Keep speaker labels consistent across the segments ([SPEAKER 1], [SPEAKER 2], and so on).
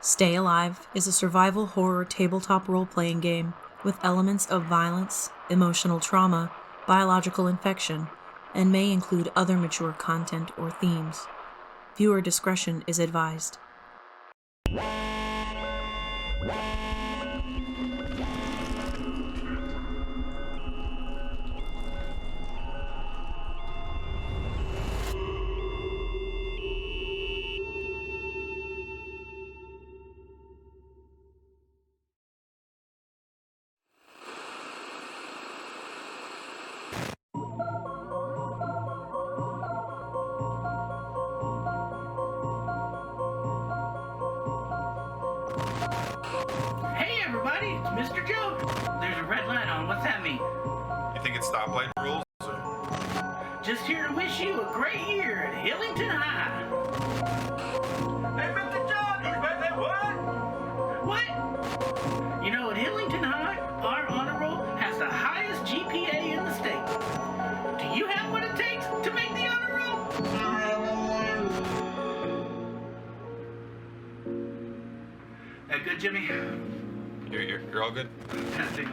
[SPEAKER 1] Stay Alive is a survival horror tabletop role-playing game with elements of violence, emotional trauma, biological infection, and may include other mature content or themes. Viewer discretion is advised.
[SPEAKER 2] Hey everybody, it's Mr. Joe. There's a red light on. What's that mean?
[SPEAKER 3] You think it's stoplight rules? Or?
[SPEAKER 2] Just here to wish you a great year at Hillington High.
[SPEAKER 3] Hey, Mr. John, you better what?
[SPEAKER 2] What? You know, at Hillington High, our honor roll has the highest GPA in the state. Do you have what it takes to make the honor roll? That good, Jimmy?
[SPEAKER 3] You're all good?
[SPEAKER 2] Testing.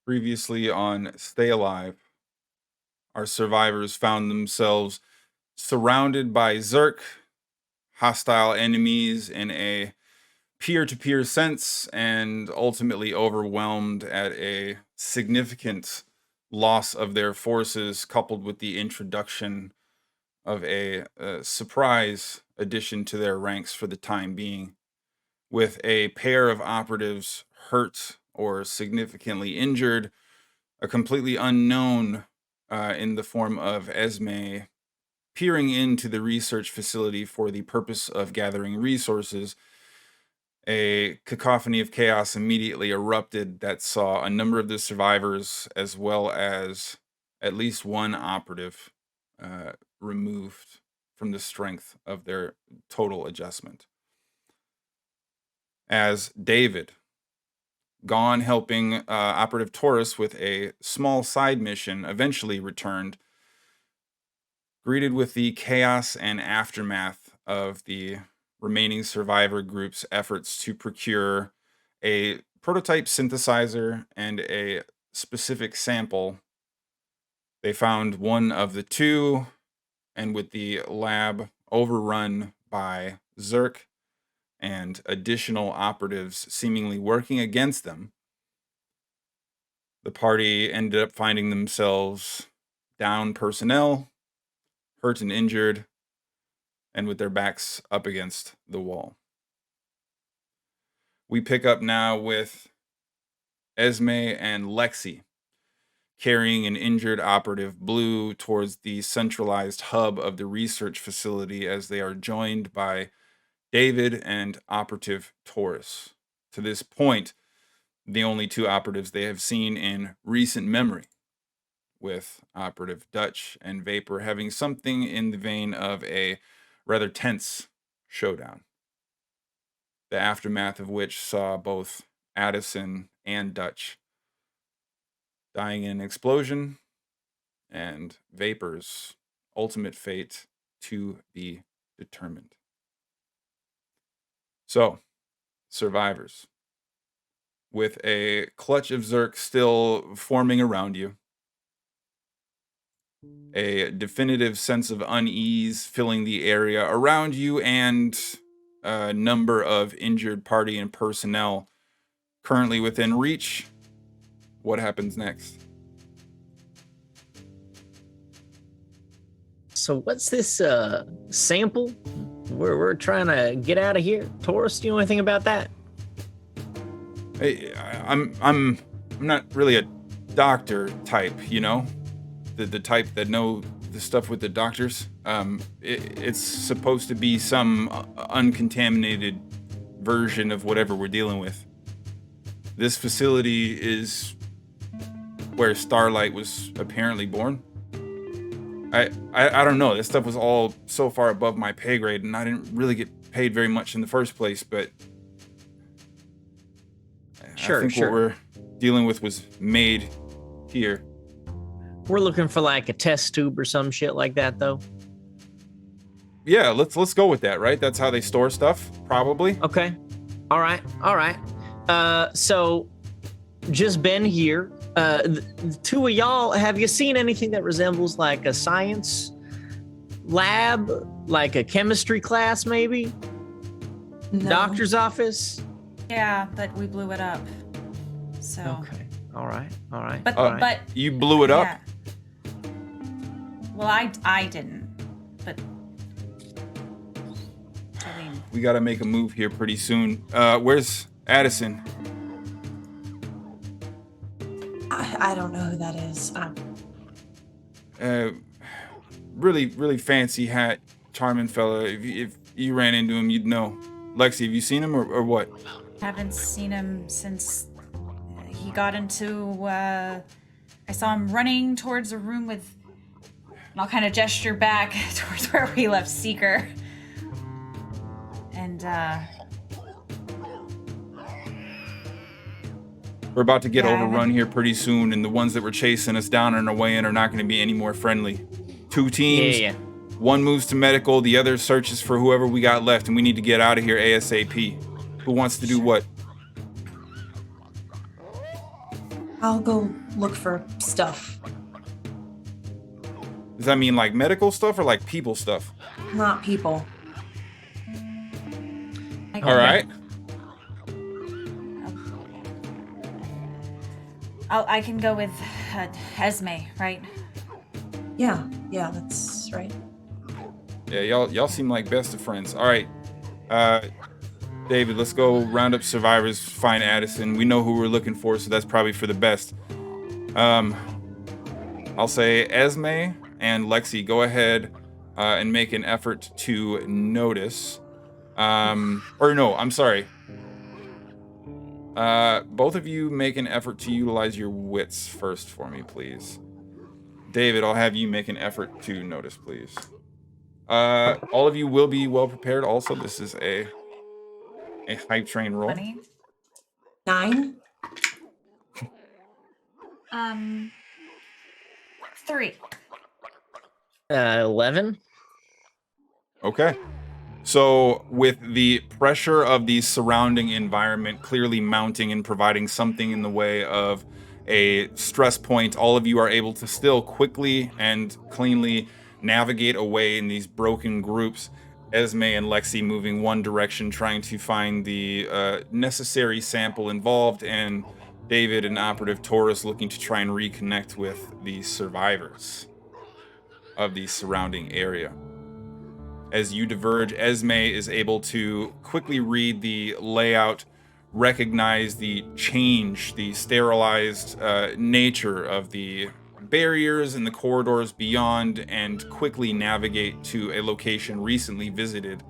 [SPEAKER 3] Previously on Stay Alive, our survivors found themselves surrounded by Zerk, hostile enemies in a peer-to-peer sense, and ultimately overwhelmed at a significant loss of their forces, coupled with the introduction of a surprise addition to their ranks for the time being, with a pair of operatives hurt or significantly injured, a completely unknown in the form of Esme peering into the research facility for the purpose of gathering resources. A cacophony of chaos immediately erupted that saw a number of the survivors, as well as at least one operative, removed from the strength of their total adjustment. As David, gone helping Operative Taurus with a small side mission, eventually returned, greeted with the chaos and aftermath of the remaining survivor group's efforts to procure a prototype synthesizer and a specific sample. They found one of the two, and with the lab overrun by Zerk and additional operatives seemingly working against them, the party ended up finding themselves down personnel, hurt and injured, and with their backs up against the wall. We pick up now with Esme and Lexi carrying an injured operative Blue towards the centralized hub of the research facility as they are joined by David and operative Taurus. To this point, the only two operatives they have seen in recent memory, with operative Dutch and Vapor having something in the vein of a rather tense showdown, the aftermath of which saw both Addison and Dutch dying in an explosion, and Vapor's ultimate fate to be determined. So, survivors, with a clutch of Zerk still forming around you, a definitive sense of unease filling the area around you, and a number of injured party and personnel currently within reach, what happens next?
[SPEAKER 4] So what's this sample? We're trying to get out of here. Taurus, do you know anything about that?
[SPEAKER 3] Hey, I'm not really a doctor type, you know, the type that know the stuff with the doctors. It's supposed to be some uncontaminated version of whatever we're dealing with. This facility is where Starlight was apparently born. I don't know. This stuff was all so far above my pay grade, and I didn't really get paid very much in the first place, but I think what we're dealing with was made here.
[SPEAKER 4] We're looking for like a test tube or some shit like that, though.
[SPEAKER 3] Yeah, let's go with that, right? That's how they store stuff, probably.
[SPEAKER 4] Okay. All right. So just been here. The two of y'all, have you seen anything that resembles like a science lab, like a chemistry class, maybe?
[SPEAKER 5] No.
[SPEAKER 4] Doctor's office?
[SPEAKER 5] Yeah, but we blew it up. So.
[SPEAKER 4] Okay. All right.
[SPEAKER 5] But
[SPEAKER 3] You blew it up?
[SPEAKER 5] Yeah. Well, I didn't, but I mean,
[SPEAKER 3] We got to make a move here pretty soon. Where's Addison?
[SPEAKER 1] I don't know who that is.
[SPEAKER 3] Really, really fancy hat, charming fella. If you ran into him, you'd know. Lexi, have you seen him or what?
[SPEAKER 5] haven't seen him since he got into. I saw him running towards a room with. And I'll kind of gesture back towards where we left Seeker. And
[SPEAKER 3] We're about to get
[SPEAKER 5] Yeah, I
[SPEAKER 3] overrun here pretty soon, and the ones that were chasing us down on our way in are not going to be any more friendly. Two teams.
[SPEAKER 4] Yeah.
[SPEAKER 3] One moves to medical, the other searches for whoever we got left, and we need to get out of here ASAP. Who wants to do what?
[SPEAKER 1] I'll go look for stuff.
[SPEAKER 3] Does that mean like medical stuff or like people stuff?
[SPEAKER 1] Not people.
[SPEAKER 3] All right.
[SPEAKER 5] I can go with Esme, right?
[SPEAKER 1] Yeah, that's right.
[SPEAKER 3] Yeah, y'all seem like best of friends. All right. David, let's go round up survivors, find Addison. We know who we're looking for, so that's probably for the best. I'll say Esme and Lexi, go ahead and make an effort to notice. Or no, I'm sorry. Both of you make an effort to utilize your wits first for me, please. David, I'll have you make an effort to notice, please. All of you will be well prepared. Also, this is a hype train roll.
[SPEAKER 5] 20.
[SPEAKER 1] 9?
[SPEAKER 5] 3.
[SPEAKER 4] 11.
[SPEAKER 3] Okay. So with the pressure of the surrounding environment clearly mounting and providing something in the way of a stress point, all of you are able to still quickly and cleanly navigate away in these broken groups. Esme and Lexi moving one direction, trying to find the necessary sample involved, and David and Operative Taurus looking to try and reconnect with the survivors of the surrounding area. As you diverge, Esme is able to quickly read the layout, recognize the change, the sterilized nature of the barriers and the corridors beyond, and quickly navigate to a location recently visited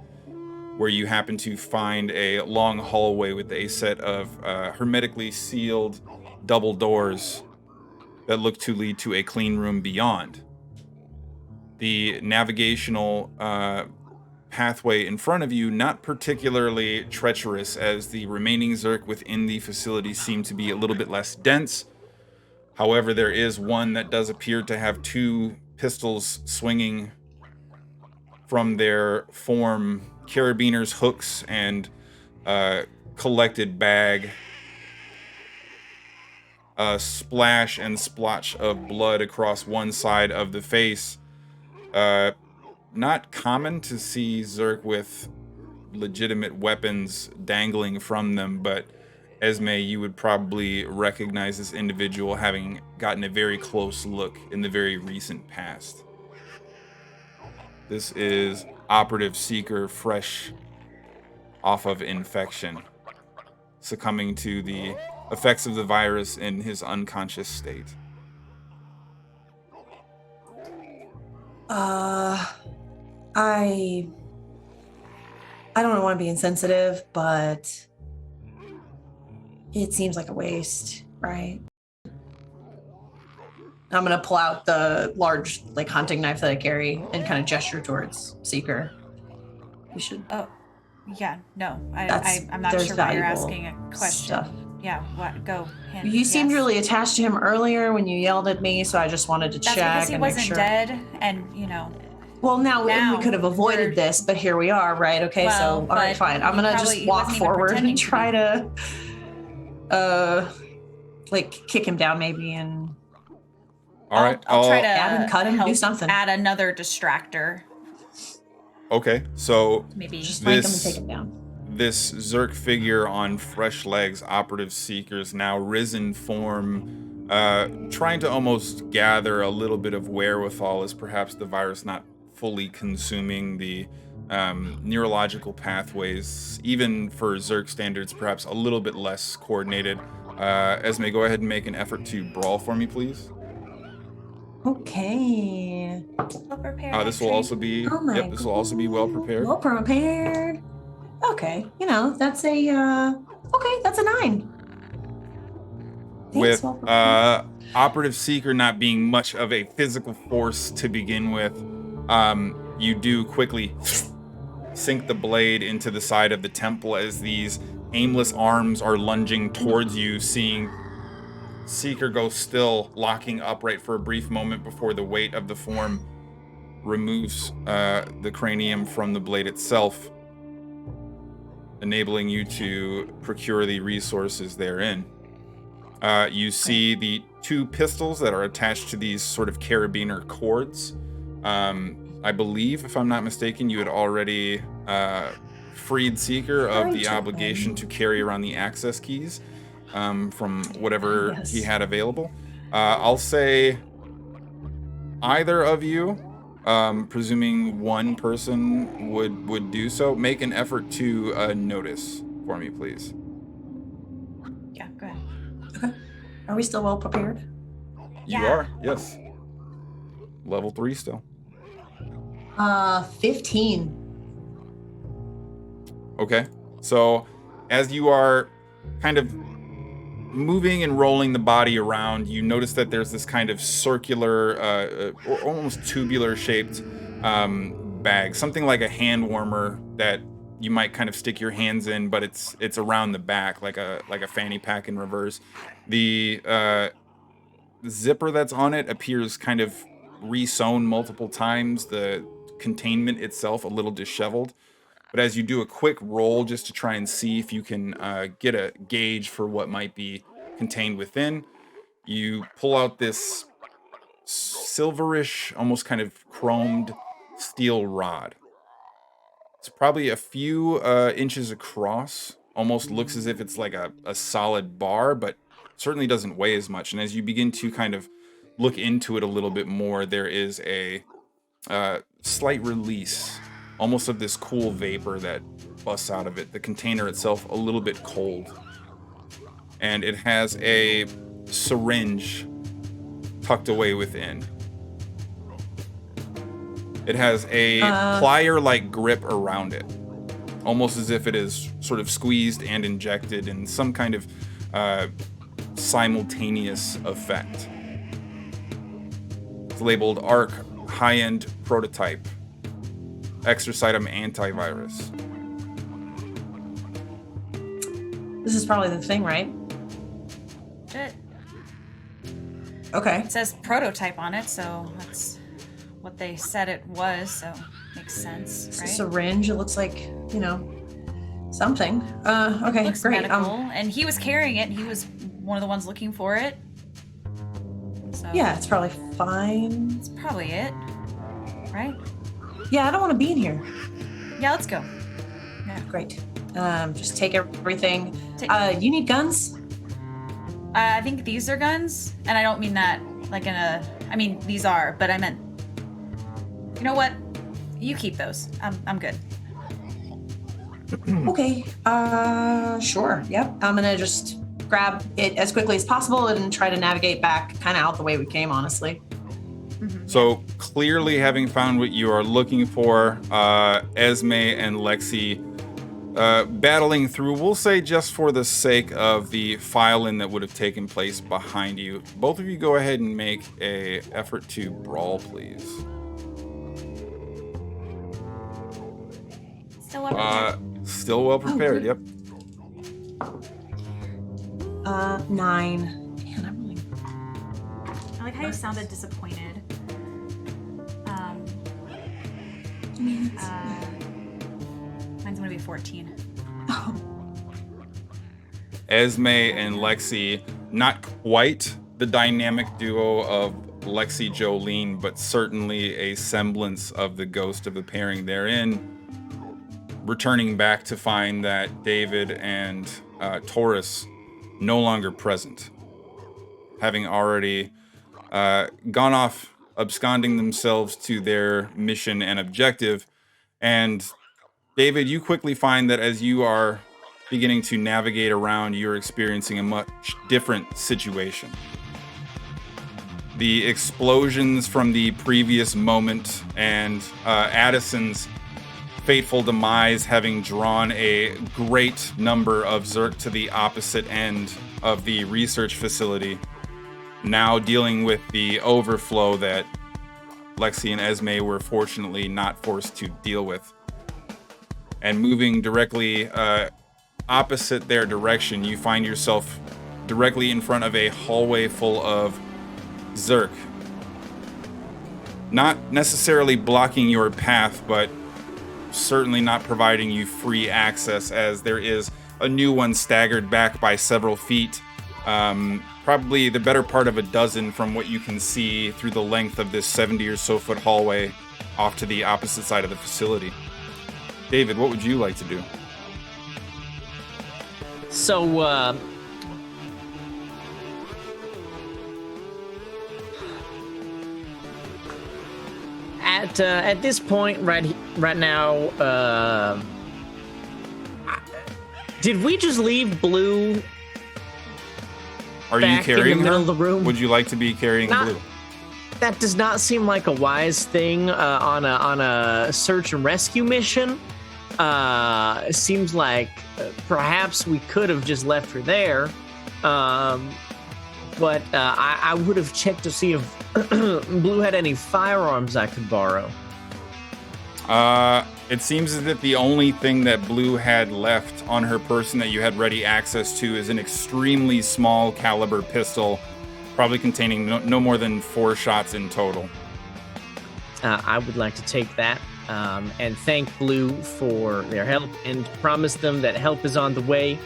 [SPEAKER 3] where you happen to find a long hallway with a set of hermetically sealed double doors that look to lead to a clean room beyond. The navigational pathway in front of you, not particularly treacherous, as the remaining Zerk within the facility seem to be a little bit less dense. However, there is one that does appear to have two pistols swinging from their form, carabiners, hooks, and collected bag. A splash and splotch of blood across one side of the face. Not common to see Zerk with legitimate weapons dangling from them, but Esme, you would probably recognize this individual having gotten a very close look in the very recent past. This is Operative Seeker, fresh off of infection, succumbing to the effects of the virus in his unconscious state.
[SPEAKER 6] I don't want to be insensitive, but it seems like a waste, right? I'm gonna pull out the large, like, hunting knife that I carry and kind of gesture towards Seeker. We should.
[SPEAKER 5] Oh, yeah. No, I'm not
[SPEAKER 6] there's
[SPEAKER 5] sure why you're
[SPEAKER 6] valuable
[SPEAKER 5] asking a question.
[SPEAKER 6] stuff.
[SPEAKER 5] Yeah. What? Go.
[SPEAKER 6] You seemed
[SPEAKER 5] yes.
[SPEAKER 6] really attached to him earlier when you yelled at me, so I just wanted to
[SPEAKER 5] That's
[SPEAKER 6] check
[SPEAKER 5] because he
[SPEAKER 6] and
[SPEAKER 5] wasn't
[SPEAKER 6] make sure.
[SPEAKER 5] dead, and
[SPEAKER 6] Well, now
[SPEAKER 5] Now
[SPEAKER 6] we could have avoided
[SPEAKER 5] we're-
[SPEAKER 6] this, but here we are, right? Okay,
[SPEAKER 5] Well,
[SPEAKER 6] so all right,
[SPEAKER 5] but
[SPEAKER 6] fine. I'm
[SPEAKER 5] he
[SPEAKER 6] gonna
[SPEAKER 5] probably-
[SPEAKER 6] just
[SPEAKER 5] he
[SPEAKER 6] walk
[SPEAKER 5] wasn't even
[SPEAKER 6] forward
[SPEAKER 5] pretending
[SPEAKER 6] and
[SPEAKER 5] to
[SPEAKER 6] try to, like, kick him down maybe, and
[SPEAKER 3] All right,
[SPEAKER 5] I'll try to
[SPEAKER 6] add him, cut him, do
[SPEAKER 5] help
[SPEAKER 6] something.
[SPEAKER 5] add another distractor.
[SPEAKER 3] Okay, so
[SPEAKER 5] Maybe.
[SPEAKER 6] Just flank him and take him down.
[SPEAKER 3] this Zerk figure on fresh legs, Operative Seeker's now risen form, trying to almost gather a little bit of wherewithal as perhaps the virus not fully consuming the neurological pathways, even for Zerk standards, perhaps a little bit less coordinated. Esme, go ahead and make an effort to brawl for me, please.
[SPEAKER 6] Okay.
[SPEAKER 5] Well prepared,
[SPEAKER 3] This will
[SPEAKER 5] actually.
[SPEAKER 3] also be
[SPEAKER 6] Oh my
[SPEAKER 3] this will also be well prepared.
[SPEAKER 6] Well prepared. Okay, that's a that's a 9. Thanks,
[SPEAKER 3] With
[SPEAKER 6] well prepared.
[SPEAKER 3] Operative Seeker not being much of a physical force to begin with, you do quickly sink the blade into the side of the temple as these aimless arms are lunging towards you, seeing Seeker go still, locking upright for a brief moment before the weight of the form removes the cranium from the blade itself, enabling you to procure the resources therein. You see the two pistols that are attached to these sort of carabiner cords. I believe, if I'm not mistaken, you had already freed Seeker of the obligation to carry around the access keys from whatever
[SPEAKER 6] Yes.
[SPEAKER 3] he had available. I'll say either of you, presuming one person would do so, make an effort to notice for me, please.
[SPEAKER 5] Yeah, go ahead.
[SPEAKER 6] Okay. Are we still well prepared?
[SPEAKER 3] You
[SPEAKER 5] Yeah.
[SPEAKER 3] are, yes. Level 3 still.
[SPEAKER 6] 15.
[SPEAKER 3] Okay. So as you are kind of moving and rolling the body around, you notice that there's this kind of circular, or almost tubular shaped bag, something like a hand warmer that you might kind of stick your hands in, but it's around the back, like a fanny pack in reverse. The zipper that's on it appears kind of re-sewn multiple times. The containment itself a little disheveled. But as you do a quick roll just to try and see if you can get a gauge for what might be contained within, you pull out this silverish, almost kind of chromed steel rod. It's probably a few inches across. Almost looks as if it's like a solid bar, but certainly doesn't weigh as much. And as you begin to kind of look into it a little bit more, there is a slight release, almost of this cool vapor that busts out of it. The container itself a little bit cold. And it has a syringe tucked away within. It has a plier-like grip around it, almost as if it is sort of squeezed and injected in some kind of simultaneous effect. It's labeled ARC High-End Prototype, Extracytum Antivirus.
[SPEAKER 6] This is probably the thing, right?
[SPEAKER 5] Shit.
[SPEAKER 6] Okay.
[SPEAKER 5] It says prototype on it, so that's what they said it was, so makes sense,
[SPEAKER 6] It's
[SPEAKER 5] right?
[SPEAKER 6] a syringe. It looks like, something. Okay,
[SPEAKER 5] Looks
[SPEAKER 6] great.
[SPEAKER 5] medical, and he was carrying it. He was one of the ones looking for it. So
[SPEAKER 6] Yeah, it's probably fine.
[SPEAKER 5] that's probably it, right?
[SPEAKER 6] Yeah, I don't want to be in here.
[SPEAKER 5] Yeah, let's go. Yeah.
[SPEAKER 6] Great. Just take everything.
[SPEAKER 5] Ta-
[SPEAKER 6] You need guns?
[SPEAKER 5] I think these are guns, and I don't mean that like in a. I mean these are, but I meant. You know what? You keep those. I'm good.
[SPEAKER 6] Okay. Sure. Yep. I'm gonna just grab it as quickly as possible and try to navigate back kind of out the way we came, honestly.
[SPEAKER 3] So clearly having found what you are looking for, Esme and Lexi battling through, we'll say just for the sake of the file-in that would have taken place behind you. Both of you go ahead and make a effort to brawl, please.
[SPEAKER 5] Still up.
[SPEAKER 3] Still well prepared,
[SPEAKER 6] great.
[SPEAKER 3] yep.
[SPEAKER 6] 9. Man, I'm really.
[SPEAKER 5] I like how you sounded disappointed. Mine's gonna be 14.
[SPEAKER 6] Oh.
[SPEAKER 3] Esme and Lexi, not quite the dynamic duo of Lexi Jolene, but certainly a semblance of the ghost of the pairing therein. Returning back to find that David and Taurus no longer present, having already gone off absconding themselves to their mission and objective. And David, you quickly find that as you are beginning to navigate around, you're experiencing a much different situation. The explosions from the previous moment and Addison's fateful demise having drawn a great number of Zerk to the opposite end of the research facility, now dealing with the overflow that Lexi and Esme were fortunately not forced to deal with. And moving directly opposite their direction, you find yourself directly in front of a hallway full of Zerk. Not necessarily blocking your path, but certainly not providing you free access, as there is a new one staggered back by several feet, probably the better part of a dozen from what you can see through the length of this 70 or so foot hallway off to the opposite side of the facility. David, what would you like to do?
[SPEAKER 4] So, at this point, right now, did we just leave Blue?
[SPEAKER 3] Are you
[SPEAKER 4] Back in the
[SPEAKER 3] carrying
[SPEAKER 4] middle
[SPEAKER 3] her?
[SPEAKER 4] of the room?
[SPEAKER 3] Would you like to be carrying
[SPEAKER 4] Not-
[SPEAKER 3] Blue?
[SPEAKER 4] That does not seem like a wise thing on a search and rescue mission. It seems like perhaps we could have just left her there, but I would have checked to see if Blue had any firearms I could borrow.
[SPEAKER 3] It seems as if the only thing that Blue had left on her person that you had ready access to is an extremely small caliber pistol, probably containing no more than 4 shots in total.
[SPEAKER 4] I would like to take that and thank Blue for their help and promise them that help is on the way.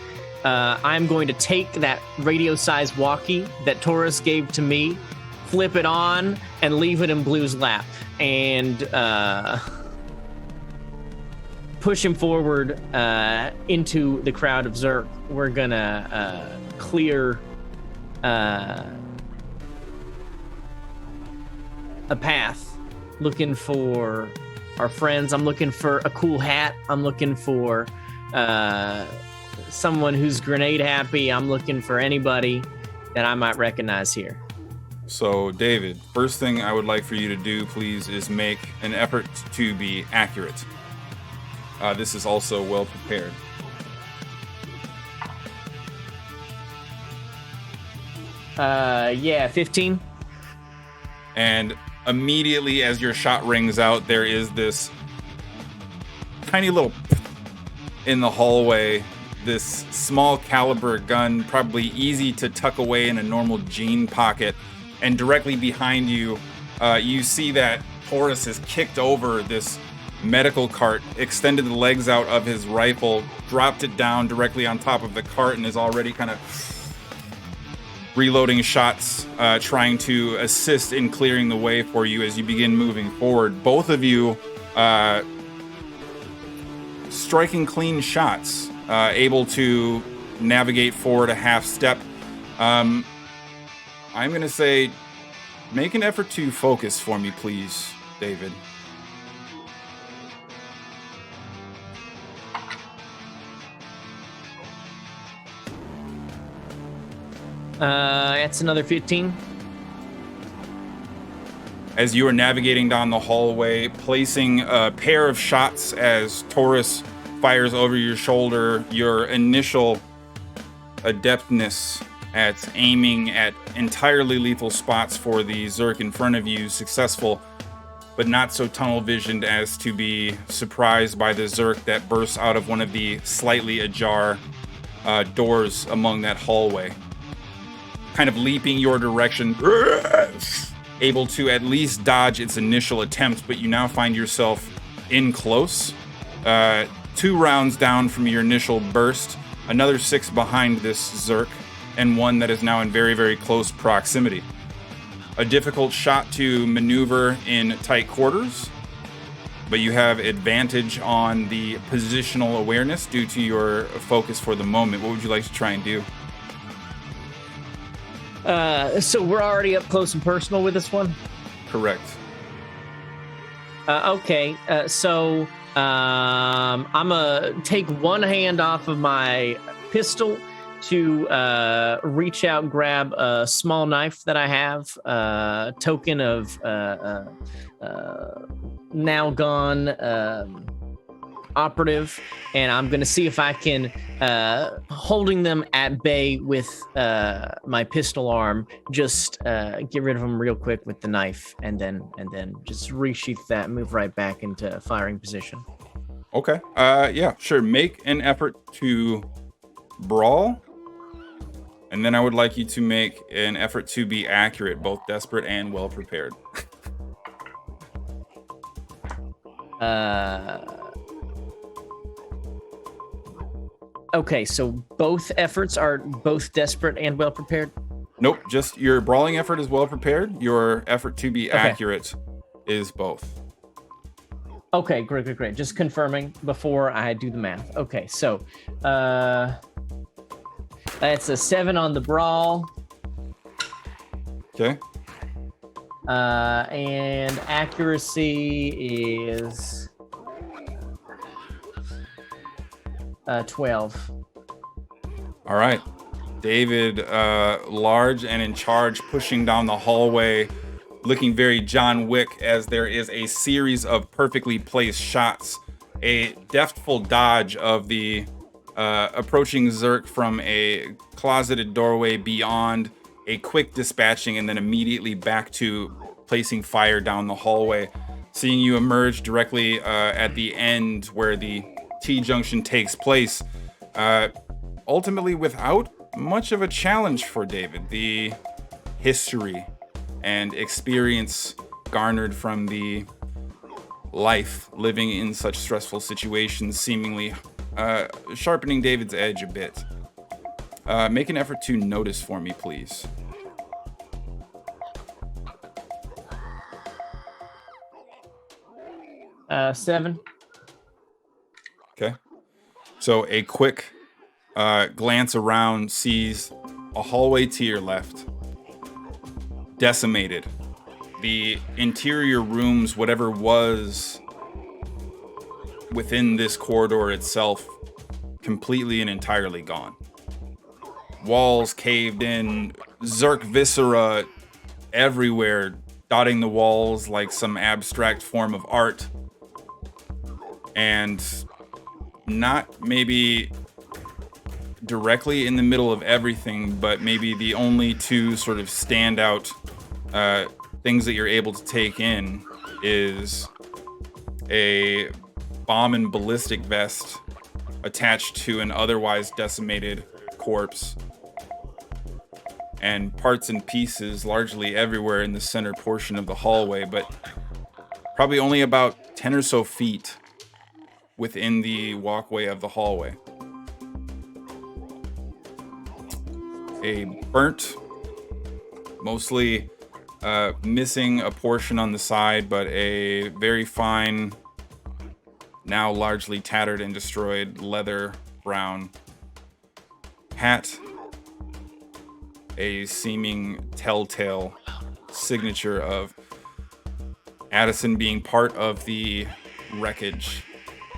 [SPEAKER 4] I'm going to take that radio-sized walkie that Taurus gave to me, flip it on, and leave it in Blue's lap. And push him forward into the crowd of Zerk. We're gonna clear a path, looking for our friends. I'm looking for a cool hat. I'm looking for someone who's grenade happy. I'm looking for anybody that I might recognize here.
[SPEAKER 3] So, David, first thing I would like for you to do, please, is make an effort to be accurate. This is also well prepared.
[SPEAKER 4] Yeah, 15.
[SPEAKER 3] And immediately as your shot rings out, there is this tiny little in the hallway, this small caliber gun, probably easy to tuck away in a normal jean pocket. And directly behind you, you see that Taurus has kicked over this medical cart, extended the legs out of his rifle, dropped it down directly on top of the cart, and is already kind of reloading shots, trying to assist in clearing the way for you as you begin moving forward. Both of you striking clean shots, able to navigate forward a half step. I'm going to say, make an effort to focus for me, please, David.
[SPEAKER 4] That's another 15.
[SPEAKER 3] As you are navigating down the hallway, placing a pair of shots as Taurus fires over your shoulder, your initial adeptness at aiming at entirely lethal spots for the Zerk in front of you, successful, but not so tunnel visioned as to be surprised by the Zerk that bursts out of one of the slightly ajar doors among that hallway. Kind of leaping your direction, able to at least dodge its initial attempt, but you now find yourself in close. 2 rounds down from your initial burst, another 6 behind this Zerk, and one that is now in very, very close proximity. A difficult shot to maneuver in tight quarters, but you have advantage on the positional awareness due to your focus for the moment. What would you like to try and do?
[SPEAKER 4] So we're already up close and personal with this one?
[SPEAKER 3] Correct.
[SPEAKER 4] Okay, so I'm gonna take one hand off of my pistol to reach out and grab a small knife that I have, token of now gone operative, and I'm gonna see if I can, holding them at bay with my pistol arm, just get rid of them real quick with the knife, and then just resheath that and move right back into firing position.
[SPEAKER 3] Okay. Yeah, sure. Make an effort to brawl. And then I would like you to make an effort to be accurate, both desperate and well prepared.
[SPEAKER 4] Okay, so both efforts are both desperate and well prepared?
[SPEAKER 3] Nope, just your brawling effort is well prepared. Your effort to be accurate is both.
[SPEAKER 4] Okay, great. Just confirming before I do the math. Okay, so that's a 7 on the brawl.
[SPEAKER 3] Okay.
[SPEAKER 4] And accuracy is 12.
[SPEAKER 3] All right. David, large and in charge, pushing down the hallway, looking very John Wick as there is a series of perfectly placed shots, a deftful dodge of the approaching Zerk from a closeted doorway beyond, a quick dispatching, and then immediately back to placing fire down the hallway. Seeing you emerge directly at the end where the T-junction takes place, ultimately without much of a challenge for David. The history and experience garnered from the life living in such stressful situations seemingly sharpening David's edge a bit. Make an effort to notice for me, please.
[SPEAKER 4] Seven.
[SPEAKER 3] So a quick glance around sees a hallway to your left, decimated. The interior rooms, whatever was within this corridor itself, completely and entirely gone. Walls caved in, Zerk viscera everywhere, dotting the walls like some abstract form of art. And not maybe directly in the middle of everything, but maybe the only two sort of standout things that you're able to take in is a bomb and ballistic vest attached to an otherwise decimated corpse, and parts and pieces largely everywhere in the center portion of the hallway, but probably only about 10 or so feet within the walkway of the hallway. A burnt, mostly missing a portion on the side, but a very fine, now largely tattered and destroyed leather brown hat, a seeming telltale signature of Addison being part of the wreckage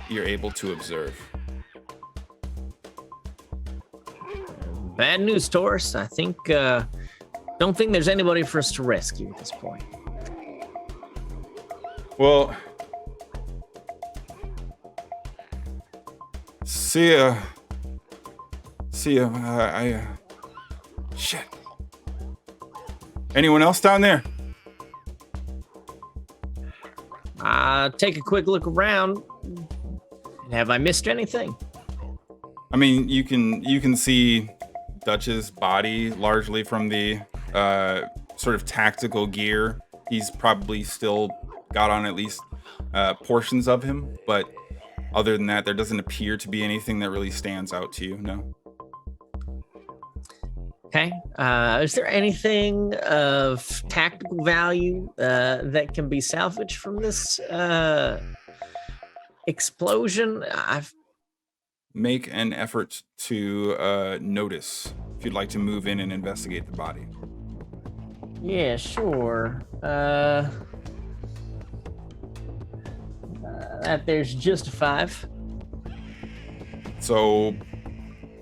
[SPEAKER 3] you're able to observe.
[SPEAKER 4] Bad news, Taurus. I think, don't think there's anybody for us to rescue at this point.
[SPEAKER 3] Well, see ya. Shit. Anyone else down there?
[SPEAKER 4] Take a quick look around. Have I missed anything?
[SPEAKER 3] I mean, you can see Dutch's body largely from the sort of tactical gear. He's probably still got on at least portions of him, but other than that, there doesn't appear to be anything that really stands out to you, no.
[SPEAKER 4] Okay. Is there anything of tactical value that can be salvaged from this explosion?
[SPEAKER 3] Make an effort to notice if you'd like to move in and investigate the body.
[SPEAKER 4] Yeah, sure. That there's just a 5.
[SPEAKER 3] So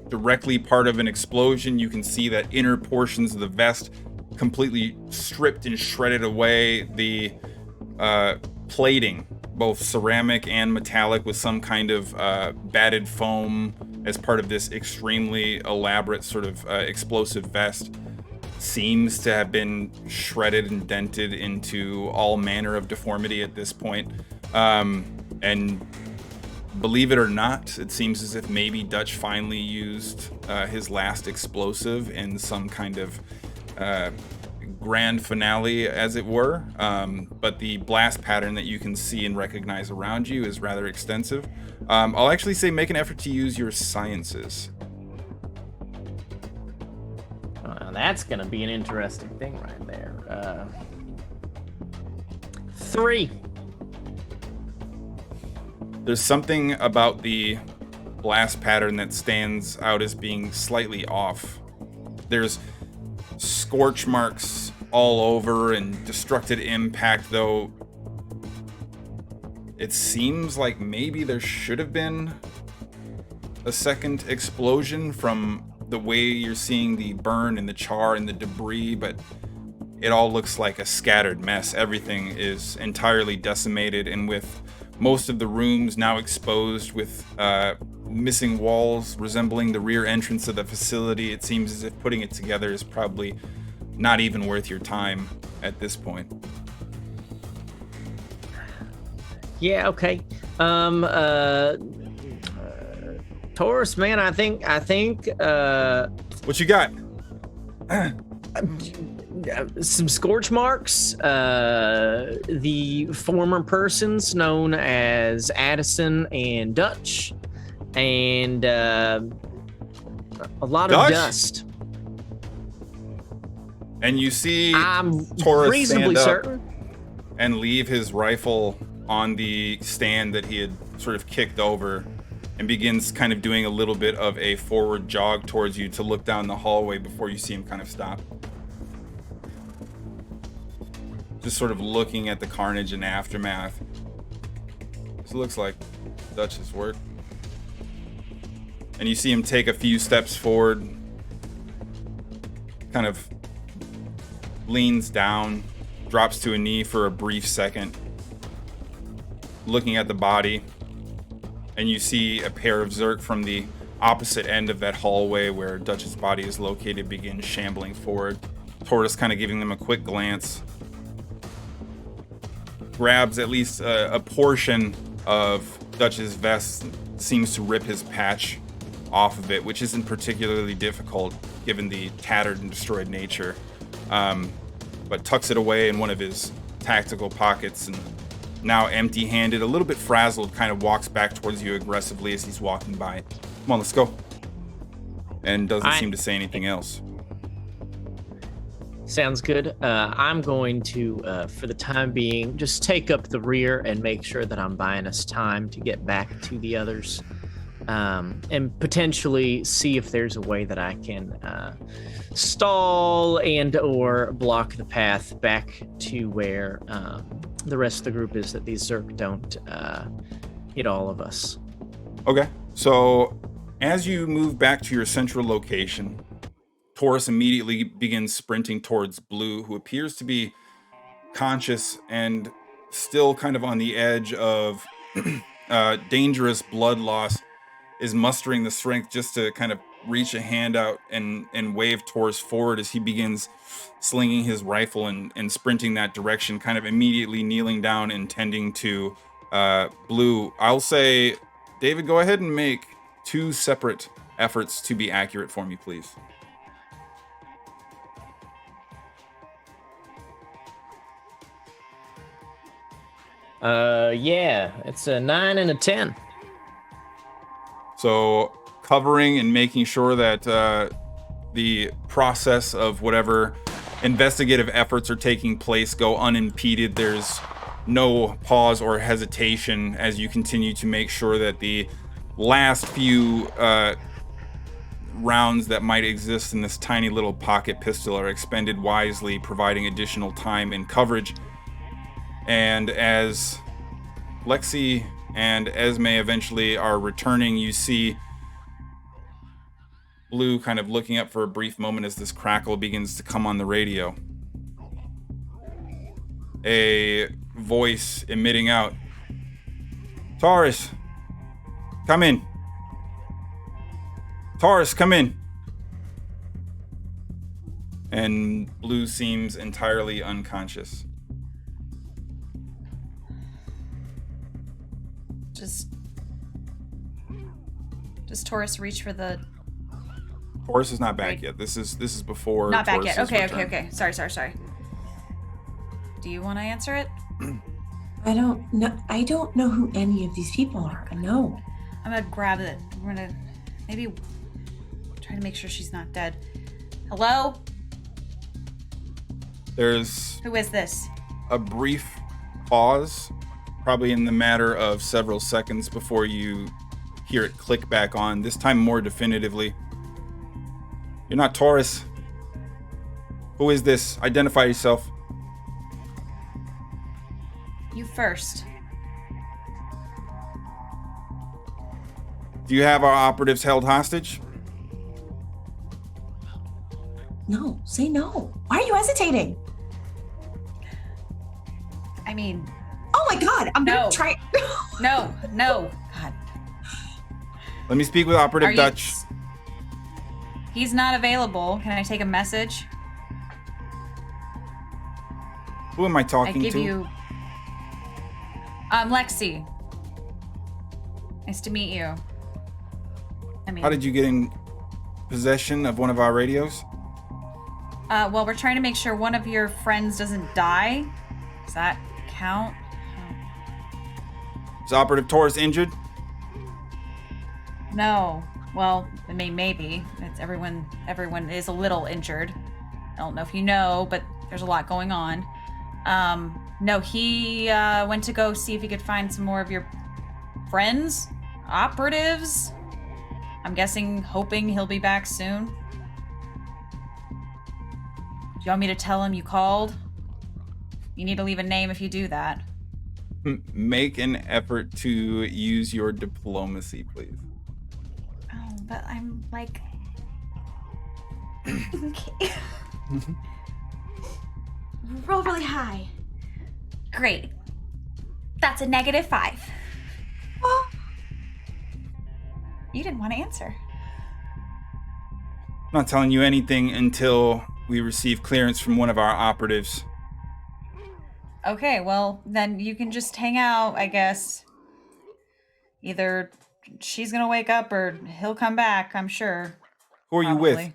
[SPEAKER 3] directly part of an explosion, you can see that inner portions of the vest completely stripped and shredded away. The plating, both ceramic and metallic, with some kind of batted foam as part of this extremely elaborate sort of explosive vest, seems to have been shredded and dented into all manner of deformity at this point. And believe it or not, it seems as if maybe Dutch finally used his last explosive in some kind of grand finale, as it were. But the blast pattern that you can see and recognize around you is rather extensive. I'll actually say make an effort to use your sciences.
[SPEAKER 4] That's going to be an interesting thing right there. 3.
[SPEAKER 3] There's something about the blast pattern that stands out as being slightly off. There's scorch marks all over and destructive impact, though it seems like maybe there should have been a second explosion from the way you're seeing the burn and the char and the debris, but it all looks like a scattered mess. Everything is entirely decimated, and with most of the rooms now exposed with missing walls resembling the rear entrance of the facility, it seems as if putting it together is probably not even worth your time at this point.
[SPEAKER 4] Yeah, okay. Taurus, man, I think
[SPEAKER 3] What you got?
[SPEAKER 4] some scorch marks. The former persons known as Addison and Dutch, and a lot of dust.
[SPEAKER 3] And you see
[SPEAKER 4] I'm
[SPEAKER 3] Taurus
[SPEAKER 4] reasonably
[SPEAKER 3] stand up
[SPEAKER 4] certain.
[SPEAKER 3] and leave his rifle on the stand that he had sort of kicked over, and begins kind of doing a little bit of a forward jog towards you to look down the hallway before you see him kind of stop. Just sort of looking at the carnage and aftermath. This looks like Dutch's work. And you see him take a few steps forward, kind of leans down, drops to a knee for a brief second, looking at the body, and you see a pair of Zerk from the opposite end of that hallway where Dutch's body is located begin shambling forward. Tortoise kind of giving them a quick glance, grabs at least a portion of Dutch's vest, seems to rip his patch off of it, which isn't particularly difficult given the tattered and destroyed nature, but tucks it away in one of his tactical pockets, and now empty-handed, a little bit frazzled, kind of walks back towards you aggressively as he's walking by. Come on, let's go. And doesn't seem to say anything else.
[SPEAKER 4] Sounds good. I'm going to, for the time being, just take up the rear and make sure that I'm buying us time to get back to the others, and potentially see if there's a way that I can stall and or block the path back to where the rest of the group is, that these Zerk don't hit all of us.
[SPEAKER 3] Okay, so as you move back to your central location, Taurus immediately begins sprinting towards Blue, who appears to be conscious and still kind of on the edge of dangerous blood loss, is mustering the strength just to kind of reach a hand out and wave Taurus forward as he begins slinging his rifle and sprinting that direction, kind of immediately kneeling down and tending to Blue. I'll say, David, go ahead and make 2 separate efforts to be accurate for me, please.
[SPEAKER 4] Yeah, it's a 9 and a 10.
[SPEAKER 3] So covering and making sure that the process of whatever investigative efforts are taking place go unimpeded. There's no pause or hesitation as you continue to make sure that the last few rounds that might exist in this tiny little pocket pistol are expended wisely, providing additional time and coverage. And as Lexi and Esme eventually are returning, you see Blue kind of looking up for a brief moment as this crackle begins to come on the radio. A voice emitting out, Taurus, come in. Taurus, come in. And Blue seems entirely unconscious.
[SPEAKER 5] Does Taurus reach for the...
[SPEAKER 3] Taurus is not back yet. This is before.
[SPEAKER 5] Not back yet.
[SPEAKER 3] Taurus's
[SPEAKER 5] Okay.
[SPEAKER 3] return.
[SPEAKER 5] Sorry. Do you want to answer it?
[SPEAKER 6] I don't know who any of these people are. No.
[SPEAKER 5] I'm gonna grab it. We're gonna maybe try to make sure she's not dead. Hello?
[SPEAKER 3] There's
[SPEAKER 5] Who is this?
[SPEAKER 3] a brief pause, probably in the matter of several seconds, before you hear it click back on, this time more definitively. You're not Taurus. Who is this? Identify yourself.
[SPEAKER 5] You first.
[SPEAKER 3] Do you have our operatives held hostage?
[SPEAKER 6] No. Say no. Why are you hesitating?
[SPEAKER 5] I mean...
[SPEAKER 6] Oh my god! I'm gonna try...
[SPEAKER 5] No. God.
[SPEAKER 3] Let me speak with Operative Dutch.
[SPEAKER 5] He's not available. Can I take a message?
[SPEAKER 3] Who am I
[SPEAKER 5] I
[SPEAKER 3] talking
[SPEAKER 5] give
[SPEAKER 3] to?
[SPEAKER 5] you... Lexi. Nice to meet you. I mean...
[SPEAKER 3] How did you get in possession of one of our radios?
[SPEAKER 5] Well, we're trying to make sure one of your friends doesn't die. Does that count?
[SPEAKER 3] Is Operative Taurus injured?
[SPEAKER 5] No. Well, I mean, maybe. It's everyone is a little injured. I don't know if you know, but there's a lot going on. No, he went to go see if he could find some more of your friends. operatives. I'm guessing, hoping he'll be back soon. Do you want me to tell him you called? You need to leave a name if you do that.
[SPEAKER 3] Make an effort to use your diplomacy, please.
[SPEAKER 5] Oh, but I'm like... Okay. Roll really high. Great. That's a -5. You didn't want to answer.
[SPEAKER 3] I'm not telling you anything until we receive clearance from one of our operatives.
[SPEAKER 5] Okay, well, then you can just hang out, I guess. Either she's gonna wake up or he'll come back, I'm sure.
[SPEAKER 3] Who are you with?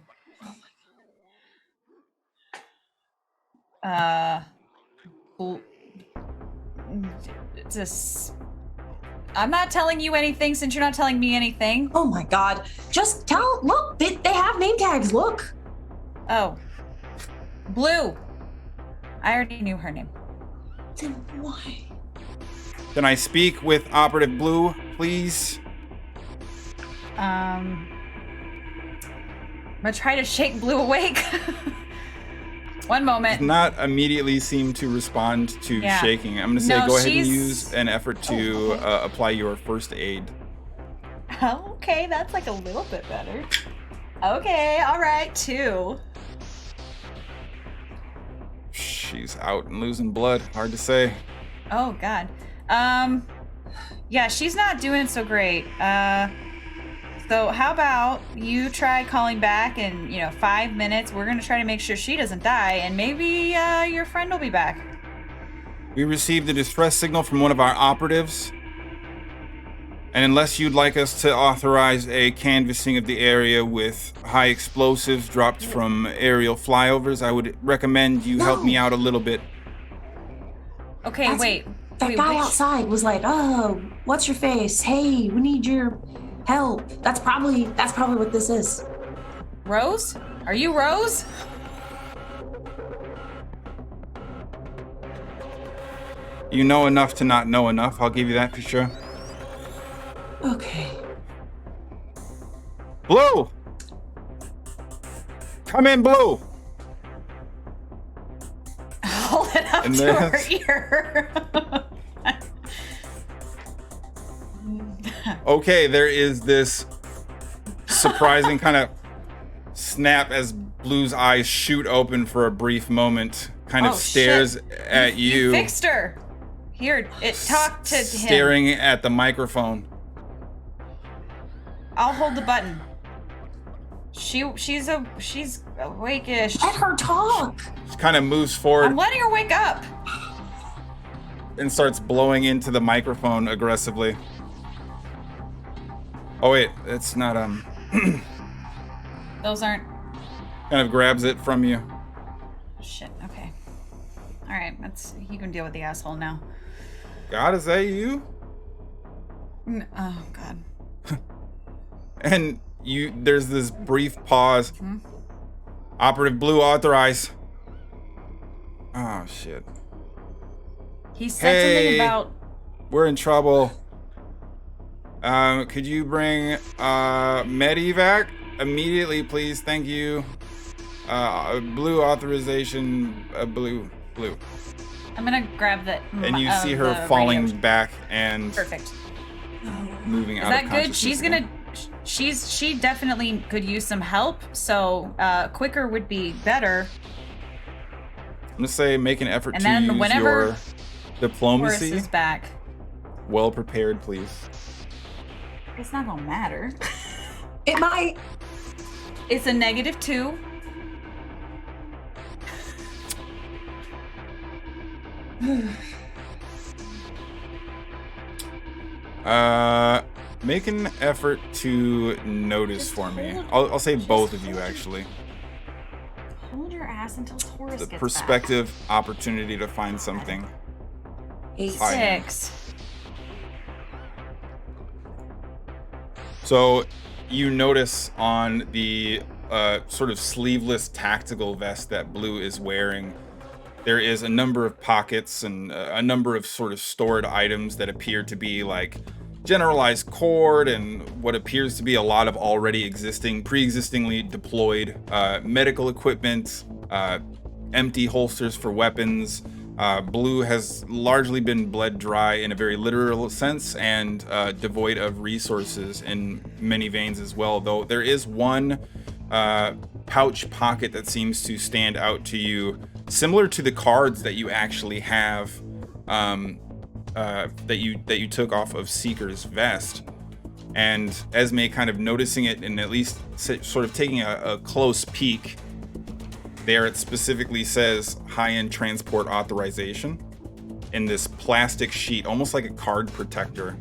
[SPEAKER 5] I'm not telling you anything since you're not telling me anything.
[SPEAKER 6] Oh my god. Just tell, look, they have name tags, look.
[SPEAKER 5] Oh. Blue. I already knew her name.
[SPEAKER 6] Then why?
[SPEAKER 3] Can I speak with Operative Blue, please?
[SPEAKER 5] I'm gonna try to shake Blue awake. One moment.
[SPEAKER 3] Does not immediately seem to respond to shaking. I'm gonna say go ahead and use an effort to apply your first aid.
[SPEAKER 5] Okay, that's like a little bit better. Okay, all right, 2.
[SPEAKER 3] She's out and losing blood. Hard to say.
[SPEAKER 5] Oh God. Yeah, she's not doing so great. So how about you try calling back in, 5 minutes. We're gonna try to make sure she doesn't die, and maybe your friend will be back.
[SPEAKER 3] We received a distress signal from one of our operatives. And unless you'd like us to authorize a canvassing of the area with high explosives dropped from aerial flyovers, I would recommend you help me out a little bit.
[SPEAKER 5] Okay, wait.
[SPEAKER 6] That guy outside was like, "Oh, what's your face? Hey, we need your help." That's probably what this is.
[SPEAKER 5] Rose? Are you Rose?
[SPEAKER 3] You know enough to not know enough. I'll give you that for sure.
[SPEAKER 6] Okay.
[SPEAKER 3] Blue! Come in, Blue!
[SPEAKER 5] Hold it up
[SPEAKER 3] And
[SPEAKER 5] to her
[SPEAKER 3] there's-
[SPEAKER 5] ear.
[SPEAKER 3] Okay, there is this surprising kind of snap as Blue's eyes shoot open for a brief moment, kind of stares
[SPEAKER 5] shit.
[SPEAKER 3] at you.
[SPEAKER 5] You fixed her. Here, talk to him.
[SPEAKER 3] Staring at the microphone.
[SPEAKER 5] I'll hold the button. She's awake-ish.
[SPEAKER 6] Let her talk.
[SPEAKER 3] She kind of moves forward
[SPEAKER 5] I'm letting her wake up.
[SPEAKER 3] and starts blowing into the microphone aggressively. Oh wait, it's not
[SPEAKER 5] Those aren't.
[SPEAKER 3] kind of grabs it from you.
[SPEAKER 5] Shit. Okay. All right. You can deal with the asshole now.
[SPEAKER 3] God, is that you?
[SPEAKER 5] Oh God.
[SPEAKER 3] And there's this brief pause. Operative Blue, authorize. Oh shit.
[SPEAKER 5] He said something about.
[SPEAKER 3] We're in trouble. Could you bring medevac immediately, please? Thank you. Blue authorization. Blue.
[SPEAKER 5] I'm gonna grab the.
[SPEAKER 3] And you see her
[SPEAKER 5] the
[SPEAKER 3] falling
[SPEAKER 5] radio.
[SPEAKER 3] back and
[SPEAKER 5] Perfect.
[SPEAKER 3] moving out.
[SPEAKER 5] Is that
[SPEAKER 3] of
[SPEAKER 5] good? She's
[SPEAKER 3] consciousness
[SPEAKER 5] gonna. She definitely could use some help. So quicker would be better.
[SPEAKER 3] I'm gonna say make an effort
[SPEAKER 5] And
[SPEAKER 3] to
[SPEAKER 5] then
[SPEAKER 3] use
[SPEAKER 5] whenever
[SPEAKER 3] your
[SPEAKER 5] Horace
[SPEAKER 3] diplomacy.
[SPEAKER 5] is back.
[SPEAKER 3] Well prepared, please.
[SPEAKER 5] It's not gonna matter.
[SPEAKER 6] It might.
[SPEAKER 5] It's a -2.
[SPEAKER 3] Make an effort to notice for me. I'll say both of you actually.
[SPEAKER 5] Hold your ass until Taurus
[SPEAKER 3] The
[SPEAKER 5] gets
[SPEAKER 3] perspective opportunity to find something.
[SPEAKER 6] 8.
[SPEAKER 5] back. 6.
[SPEAKER 3] So you notice on the sort of sleeveless tactical vest that Blue is wearing, there is a number of pockets and a number of sort of stored items that appear to be like generalized cord and what appears to be a lot of already pre-existingly deployed medical equipment, empty holsters for weapons. Blue has largely been bled dry in a very literal sense and devoid of resources in many veins as well, though there is one pouch pocket that seems to stand out to you, similar to the cards that you actually have that you took off of Seeker's vest. And Esme, kind of noticing it and at least sort of taking a close peek, there it specifically says high-end transport authorization in this plastic sheet, almost like a card protector.